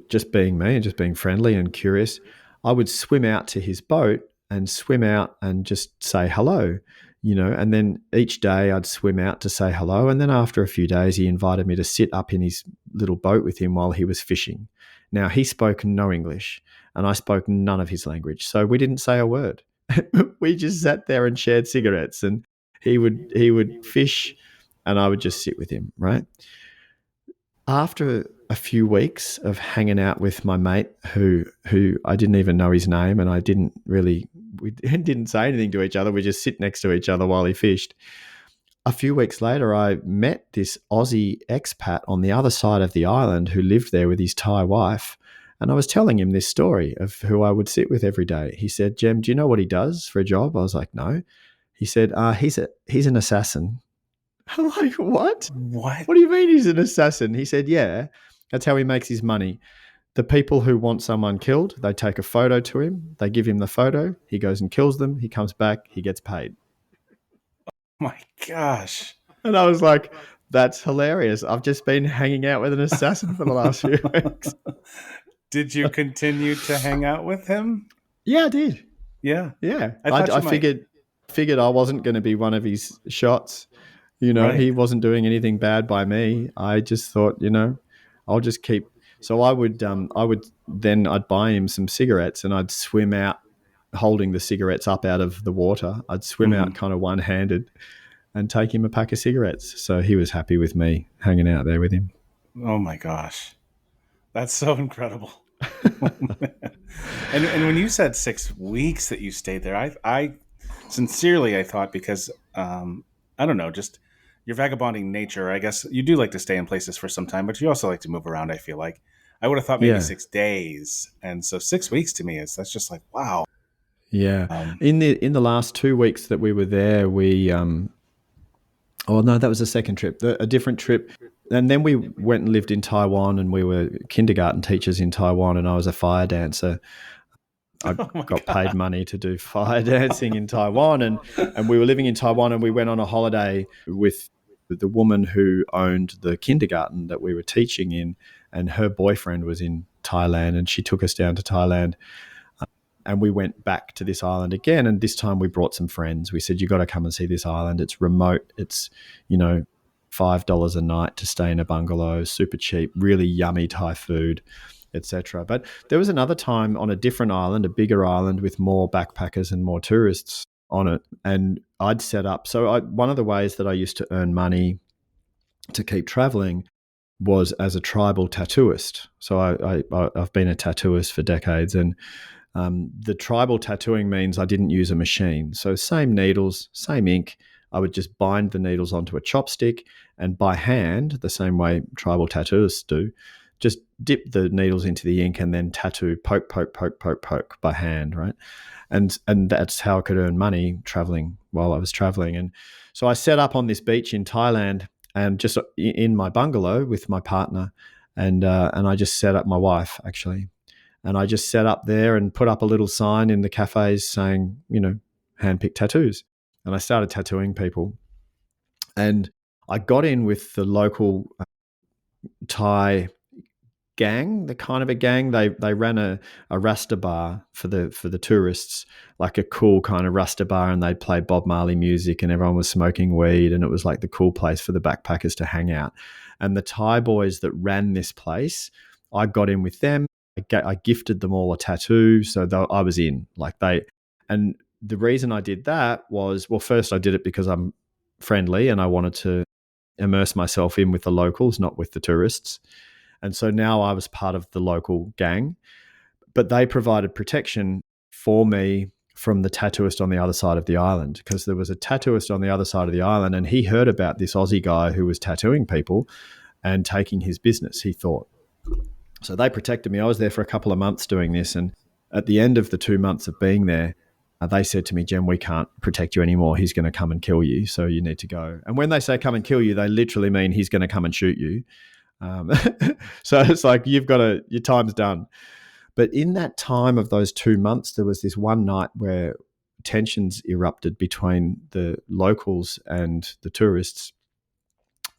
just being me and just being friendly and curious, I would swim out to his boat and swim out and just say hello, and then each day I'd swim out to say hello. And then after a few days, he invited me to sit up in his little boat with him while he was fishing. Now, he spoke no English and I spoke none of his language. So we didn't say a word. We just sat there and shared cigarettes, and he would fish and I would just sit with him, right? After a few weeks of hanging out with my mate who I didn't even know his name, and we didn't say anything to each other. We just sit next to each other while he fished. A few weeks later, I met this Aussie expat on the other side of the island who lived there with his Thai wife. And I was telling him this story of who I would sit with every day. He said, Jem, do you know what he does for a job? I was like, no. He said, he's an assassin. I'm like, what? What? What do you mean he's an assassin? He said, yeah, that's how he makes his money. The people who want someone killed, they take a photo to him. They give him the photo. He goes and kills them. He comes back. He gets paid. Oh my gosh. And I was like, that's hilarious. I've just been hanging out with an assassin for the last few weeks. Did you continue to hang out with him? Yeah, I did. Yeah. Yeah. I figured I wasn't going to be one of his shots. Right. He wasn't doing anything bad by me. I just thought, I'll just keep. So I'd buy him some cigarettes and I'd swim out holding the cigarettes up out of the water. I'd swim out kind of one-handed and take him a pack of cigarettes. So he was happy with me hanging out there with him. Oh my gosh. That's so incredible. And when you said 6 weeks that you stayed there, I sincerely, I thought, because I don't know, just your vagabonding nature, I guess you do like to stay in places for some time, but you also like to move around, I feel like. I would have thought maybe 6 days. And so 6 weeks to me that's just like, wow. Yeah. In the last 2 weeks that we were there, we oh no, that was a second trip, a different trip. And then we went and lived in Taiwan, and we were kindergarten teachers in Taiwan, and I was a fire dancer. I got paid money to do fire dancing in Taiwan, and we were living in Taiwan, and we went on a holiday with the woman who owned the kindergarten that we were teaching in, and her boyfriend was in Thailand, and she took us down to Thailand, and we went back to this island again, and this time we brought some friends. We said, you got to come and see this island. It's remote. It's, $5 a night to stay in a bungalow, super cheap, really yummy Thai food, etc. But there was another time on a different island, a bigger island with more backpackers and more tourists on it, and I'd set up. So one of the ways that I used to earn money to keep traveling was as a tribal tattooist. So I've been a tattooist for decades, and the tribal tattooing means I didn't use a machine. So same needles, same ink. I would just bind the needles onto a chopstick, and by hand, the same way tribal tattooists do, just dip the needles into the ink and then tattoo, poke, poke, poke, poke, poke by hand, right? And that's how I could earn money traveling while I was traveling. And so I set up on this beach in Thailand, and just in my bungalow with my partner, and I just set up, my wife actually, and I just set up there and put up a little sign in the cafes saying, handpicked tattoos, and I started tattooing people, and I got in with the local Thai gang, the kind of a gang. They ran a Rasta bar for the tourists, like a cool kind of Rasta bar, and they'd play Bob Marley music and everyone was smoking weed, and it was like the cool place for the backpackers to hang out. And the Thai boys that ran this place, I got in with them. I gifted them all a tattoo, so I was in. And the reason I did that was, well, first I did it because I'm friendly and I wanted to immerse myself in with the locals, not with the tourists. And so now I was part of the local gang, but they provided protection for me from the tattooist on the other side of the island, because there was a tattooist on the other side of the island, and he heard about this Aussie guy who was tattooing people and taking his business, he thought. So they protected me. I was there for a couple of months doing this, and at the end of the 2 months of being there, they said to me, Jem, we can't protect you anymore. He's going to come and kill you, so you need to go. And when they say come and kill you, they literally mean he's going to come and shoot you. So it's like, your time's done. But in that time of those 2 months, there was this one night where tensions erupted between the locals and the tourists.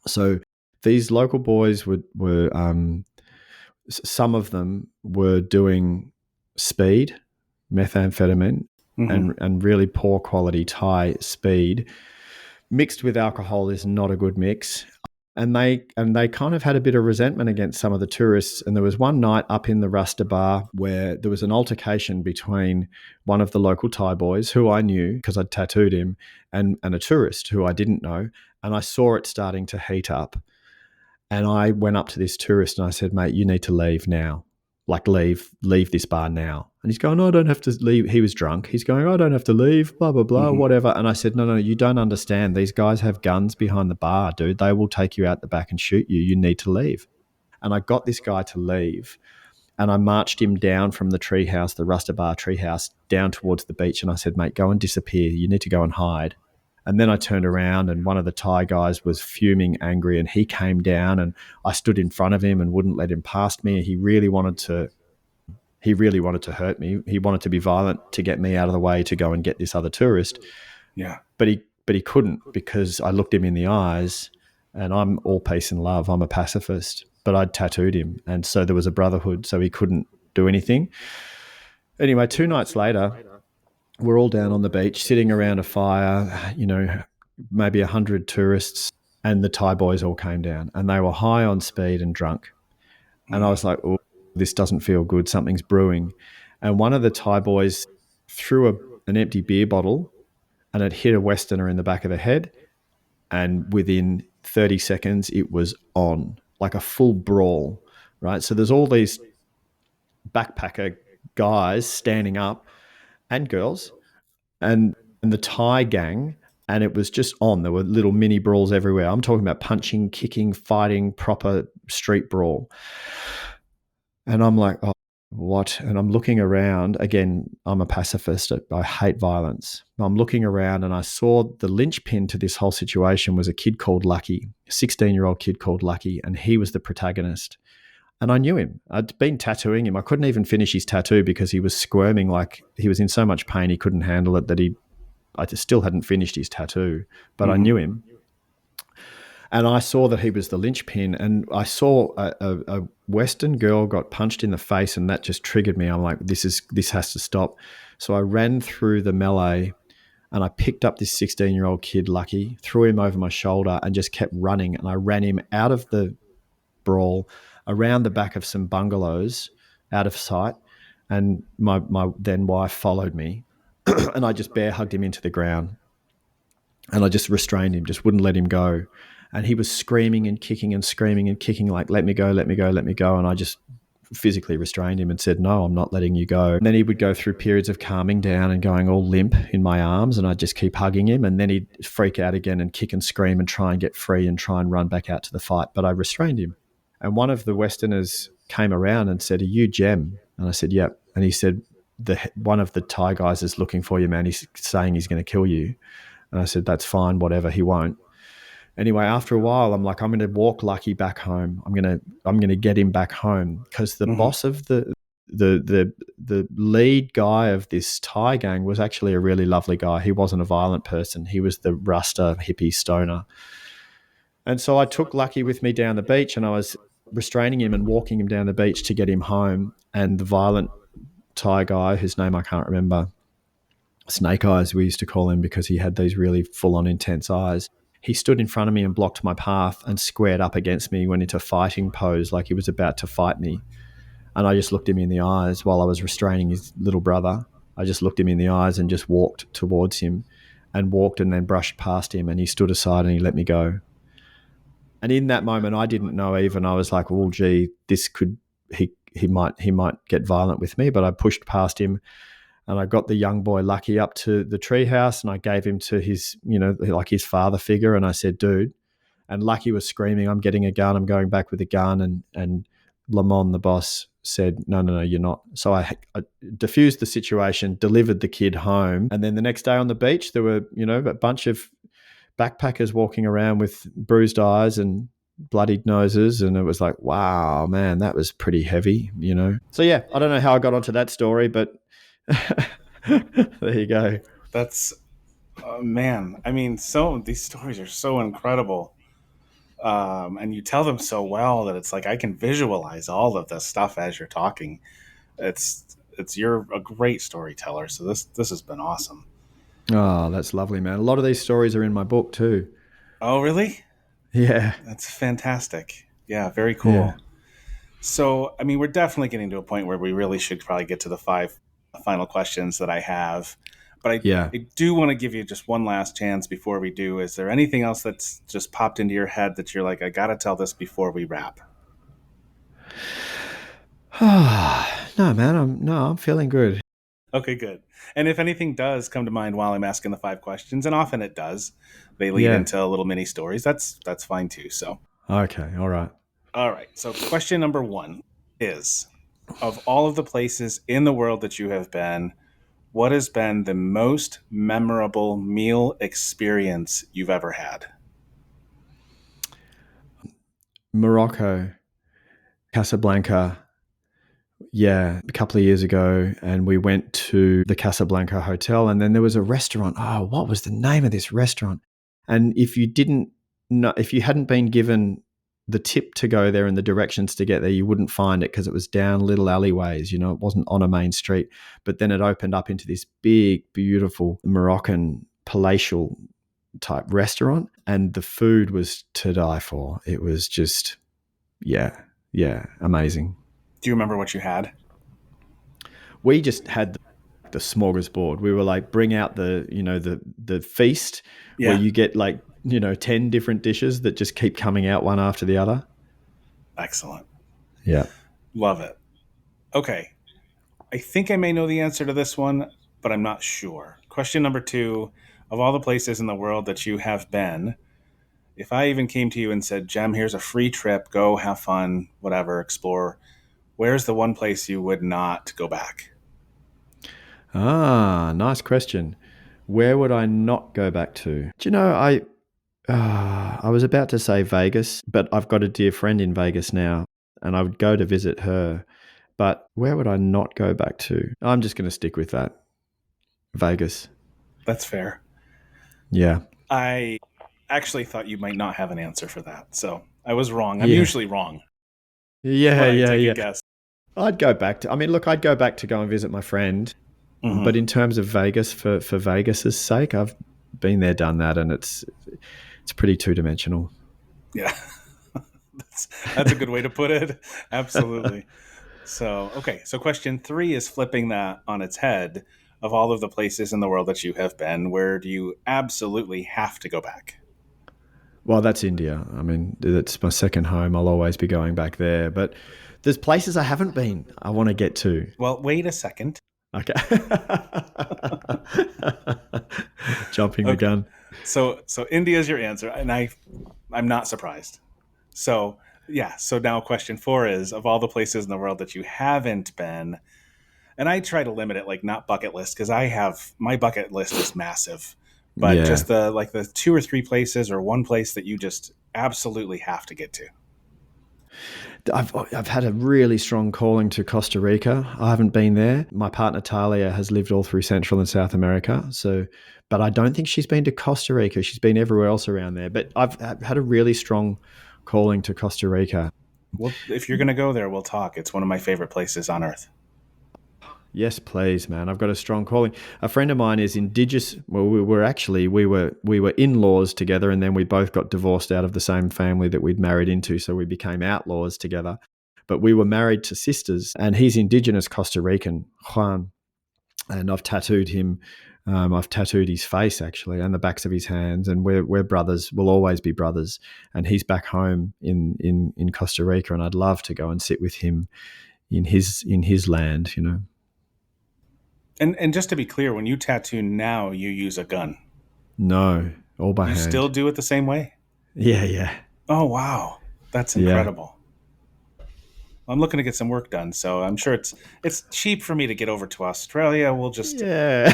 So these local boys were some of them were doing speed, methamphetamine, and really poor quality Thai speed. Mixed with alcohol is not a good mix. And they kind of had a bit of resentment against some of the tourists. And there was one night up in the Rasta bar where there was an altercation between one of the local Thai boys, who I knew because I'd tattooed him, and a tourist who I didn't know. And I saw it starting to heat up. And I went up to this tourist and I said, mate, you need to leave now. Like, leave this bar now. And he's going, no, I don't have to leave. He was drunk. He's going, I don't have to leave, blah, blah, blah, whatever. And I said, no, you don't understand. These guys have guns behind the bar, dude. They will take you out the back and shoot you. You need to leave. And I got this guy to leave, and I marched him down from the treehouse, the Rasta Bar treehouse, down towards the beach. And I said, mate, go and disappear. You need to go and hide. And then I turned around, and one of the Thai guys was fuming, angry, and he came down, and I stood in front of him and wouldn't let him past me. He really wanted to hurt me. He wanted to be violent to get me out of the way to go and get this other tourist. Yeah. But he couldn't, because I looked him in the eyes, and I'm all peace and love. I'm a pacifist, but I'd tattooed him. And so there was a brotherhood, so he couldn't do anything. Anyway, 2 nights later, we're all down on the beach sitting around a fire, maybe 100 tourists, and the Thai boys all came down, and they were high on speed and drunk. And I was like, oh, this doesn't feel good. Something's brewing. And one of the Thai boys threw an empty beer bottle, and it hit a Westerner in the back of the head. And within 30 seconds, it was on, like a full brawl, right? So there's all these backpacker guys standing up, and girls, and the Thai gang, and it was just on. There were little mini brawls everywhere. I'm talking about punching, kicking, fighting, proper street brawl. And I'm like, oh, what? And I'm looking around. Again, I'm a pacifist. I hate violence. I'm looking around, and I saw the linchpin to this whole situation was a kid called Lucky, a 16-year-old kid called Lucky, and he was the protagonist. And I knew him. I'd been tattooing him. I couldn't even finish his tattoo because he was squirming, like he was in so much pain he couldn't handle it, that I just still hadn't finished his tattoo. But I knew him. And I saw that he was the linchpin, and I saw a Western girl got punched in the face, and that just triggered me. I'm like, this has to stop. So I ran through the melee And I picked up this 16-year-old kid, Lucky, threw him over my shoulder and just kept running. And I ran him out of the brawl, around the back of some bungalows, out of sight. And my then wife followed me, and I just bear hugged him into the ground. And I just restrained him, just wouldn't let him go. And he was screaming and kicking and screaming and kicking like, let me go, let me go, let me go. And I just physically restrained him and said, no, I'm not letting you go. And then he would go through periods of calming down and going all limp in my arms, and I'd just keep hugging him. And then he'd freak out again and kick and scream and try and get free and try and run back out to the fight. But I restrained him. And one of the Westerners came around and said, are you Jem? And I said, yep. And he said, one of the Thai guys is looking for you, man. He's saying he's going to kill you. And I said, that's fine, whatever, he won't. Anyway, after a while, I'm like, I'm going to walk Lucky back home. I'm going to get him back home, because the boss of the lead guy of this Thai gang was actually a really lovely guy. He wasn't a violent person. He was the Rasta hippie stoner. And so I took Lucky with me down the beach, and I was restraining him and walking him down the beach to get him home. And the violent Thai guy, whose name I can't remember, Snake Eyes we used to call him, because he had these really full-on intense eyes. He stood in front of me and blocked my path and squared up against me, went into fighting pose like he was about to fight me. And I just looked him in the eyes while I was restraining his little brother. I just looked him in the eyes and just walked towards him, and walked and then brushed past him, and he stood aside and he let me go. And in that moment, I didn't know even. I was like, well, gee, he might get violent with me. But I pushed past him, and I got the young boy Lucky up to the treehouse, and I gave him to his, like his father figure. And I said, dude, and Lucky was screaming, I'm getting a gun. I'm going back with a gun. And Lamont, the boss, said, no, you're not. So I diffused the situation, delivered the kid home. And then the next day on the beach, there were, a bunch of backpackers walking around with bruised eyes and bloodied noses, and it was like, wow, man, that was pretty heavy, So yeah, I don't know how I got onto that story, but there you go. That's man. I mean, these stories are so incredible, and you tell them so well that it's like I can visualize all of this stuff as you're talking. You're a great storyteller, so this has been awesome. Oh, that's lovely, man. A lot of these stories are in my book too. Oh, really? Yeah. That's fantastic. Yeah, very cool. Yeah. So, I mean, we're definitely getting to a point where we really should probably get to the 5 final questions that I have. But I do want to give you just one last chance before we do. Is there anything else that's just popped into your head that you're like, I got to tell this before we wrap? No, man. I'm feeling good. Okay, good. And if anything does come to mind while I'm asking the 5 questions, and often it does, they lead into little mini stories. That's fine too. So. Okay. All right. All right. So question number 1 is, of all of the places in the world that you have been, what has been the most memorable meal experience you've ever had? Morocco, Casablanca. Yeah, a couple of years ago, and we went to the Casablanca hotel, and then there was a restaurant. Oh, what was the name of this restaurant? And if you hadn't been given the tip to go there and the directions to get there, you wouldn't find it, because it was down little alleyways. It wasn't on a main street. But then it opened up into this big, beautiful Moroccan palatial type restaurant, and the food was to die for. It was just, amazing. Do you remember what you had? We just had the smorgasbord. We were like, bring out the feast where you get 10 different dishes that just keep coming out one after the other. Excellent. Yeah. Love it. Okay. I think I may know the answer to this one, but I'm not sure. Question number 2, of all the places in the world that you have been, if I even came to you and said, Jem, here's a free trip, go have fun, whatever, explore, where's the one place you would not go back? Ah, nice question. Where would I not go back to? Do you know, I was about to say Vegas, but I've got a dear friend in Vegas now, and I would go to visit her. But where would I not go back to? I'm just going to stick with that. Vegas. That's fair. Yeah. I actually thought you might not have an answer for that, so I was wrong. I'm usually wrong. Yeah. Guess. I'd go back to go and visit my friend. But in terms of Vegas, for Vegas's sake, I've been there, done that, and it's pretty two-dimensional. Yeah, that's a good way to put it. Absolutely. So, okay. So question 3 is flipping that on its head. Of all of the places in the world that you have been, where do you absolutely have to go back? Well, that's India. I mean, it's my second home. I'll always be going back there. But there's places I haven't been I want to get to. Well, wait a second. Okay. Jumping the gun. So India is your answer, and I'm not surprised. So, yeah. So now question 4 is, of all the places in the world that you haven't been, and I try to limit it, like not bucket list, because my bucket list is massive, but just the 2 or 3 places or one place that you just absolutely have to get to. I've had a really strong calling to Costa Rica. I haven't been there. My partner Talia has lived all through Central and South America, but I don't think she's been to Costa Rica. She's been everywhere else around there. But I've had a really strong calling to Costa Rica. Well, if you're going to go there, we'll talk. It's one of my favorite places on earth. Yes, please, man. I've got a strong calling. A friend of mine is indigenous. Well, we were in-laws together, and then we both got divorced out of the same family that we'd married into, so we became outlaws together. But we were married to sisters, and he's indigenous Costa Rican, Juan, and I've tattooed him. I've tattooed his face, actually, and the backs of his hands, and we're brothers. We'll always be brothers. And he's back home in Costa Rica, and I'd love to go and sit with him in his land, you know. And just to be clear, when you tattoo now, you use a gun. No, all by hand. You still do it the same way? Yeah. Oh, wow. That's incredible. Yeah. I'm looking to get some work done, so I'm sure it's cheap for me to get over to Australia. We'll just... Yeah.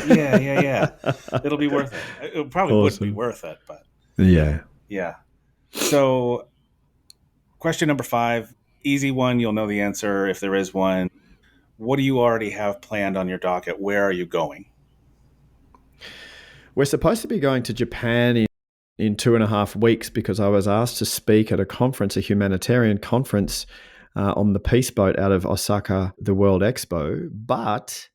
It'll be worth it. It probably wouldn't be worth it, but... Yeah. So, question number 5, easy one. You'll know the answer if there is one. What do you already have planned on your docket? Where are you going? We're supposed to be going to Japan in 2.5 weeks because I was asked to speak at a conference, a humanitarian conference on the Peace Boat out of Osaka, the World Expo. But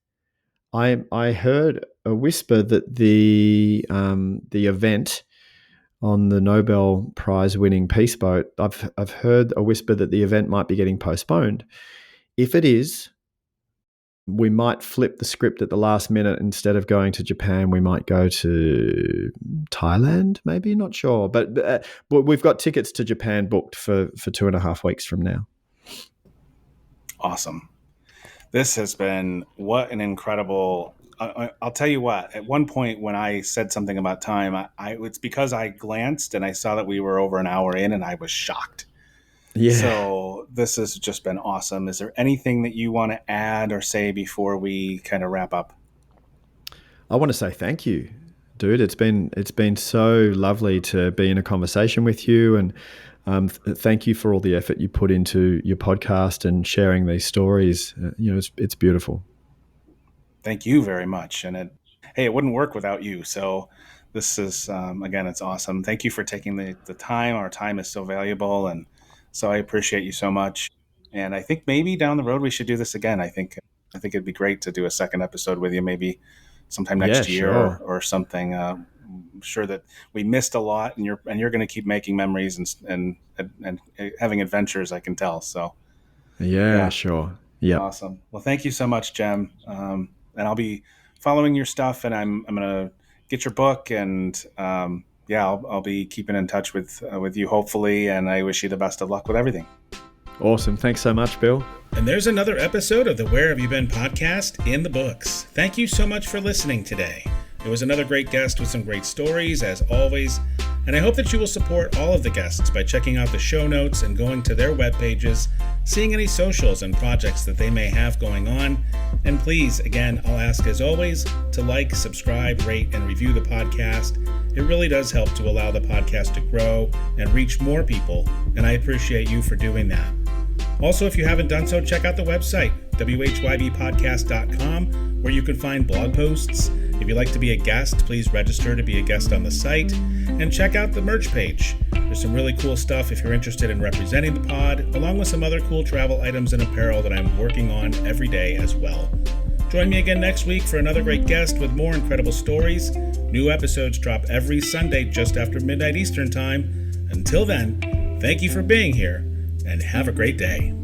I heard a whisper that the event on the Nobel Prize winning Peace Boat, I've heard a whisper that the event might be getting postponed. If it is, we might flip the script at the last minute. Instead of going to Japan, we might go to Thailand, maybe, not sure. But we've got tickets to Japan booked for 2.5 weeks from now. Awesome. This has been, what an incredible... I'll tell you what, at one point when I said something about time, it's because I glanced and I saw that we were over an hour in, and I was shocked. Yeah. So this has just been awesome. Is there anything that you want to add or say before we kind of wrap up? I want to say thank you, dude. It's been so lovely to be in a conversation with you, and thank you for all the effort you put into your podcast and sharing these stories. It's beautiful. Thank you very much. And it wouldn't work without you. So this is, again, it's awesome. Thank you for taking the time. Our time is so valuable, and so I appreciate you so much. And I think maybe down the road we should do this again. I think it'd be great to do a second episode with you, maybe sometime next year or something. I'm sure that we missed a lot, and you're going to keep making memories and having adventures, I can tell. So yeah. Sure. Yeah. Awesome. Well, thank you so much, Jem. And I'll be following your stuff, and I'm going to get your book, and I'll be keeping in touch with you, hopefully, and I wish you the best of luck with everything. Awesome. Thanks so much, Bill. And there's another episode of the Where Have You Been podcast in the books. Thank you so much for listening today. It was another great guest with some great stories, as always, and I hope that you will support all of the guests by checking out the show notes and going to their web pages, seeing any socials and projects that they may have going on. And please, again, I'll ask as always to like, subscribe, rate, and review the podcast. It really does help to allow the podcast to grow and reach more people, and I appreciate you for doing that. Also, if you haven't done so, check out the website, whybpodcast.com, where you can find blog posts. If you'd like to be a guest, please register to be a guest on the site, and check out the merch page. There's some really cool stuff if you're interested in representing the pod, along with some other cool travel items and apparel that I'm working on every day as well. Join me again next week for another great guest with more incredible stories. New episodes drop every Sunday just after midnight Eastern Time. Until then, thank you for being here and have a great day.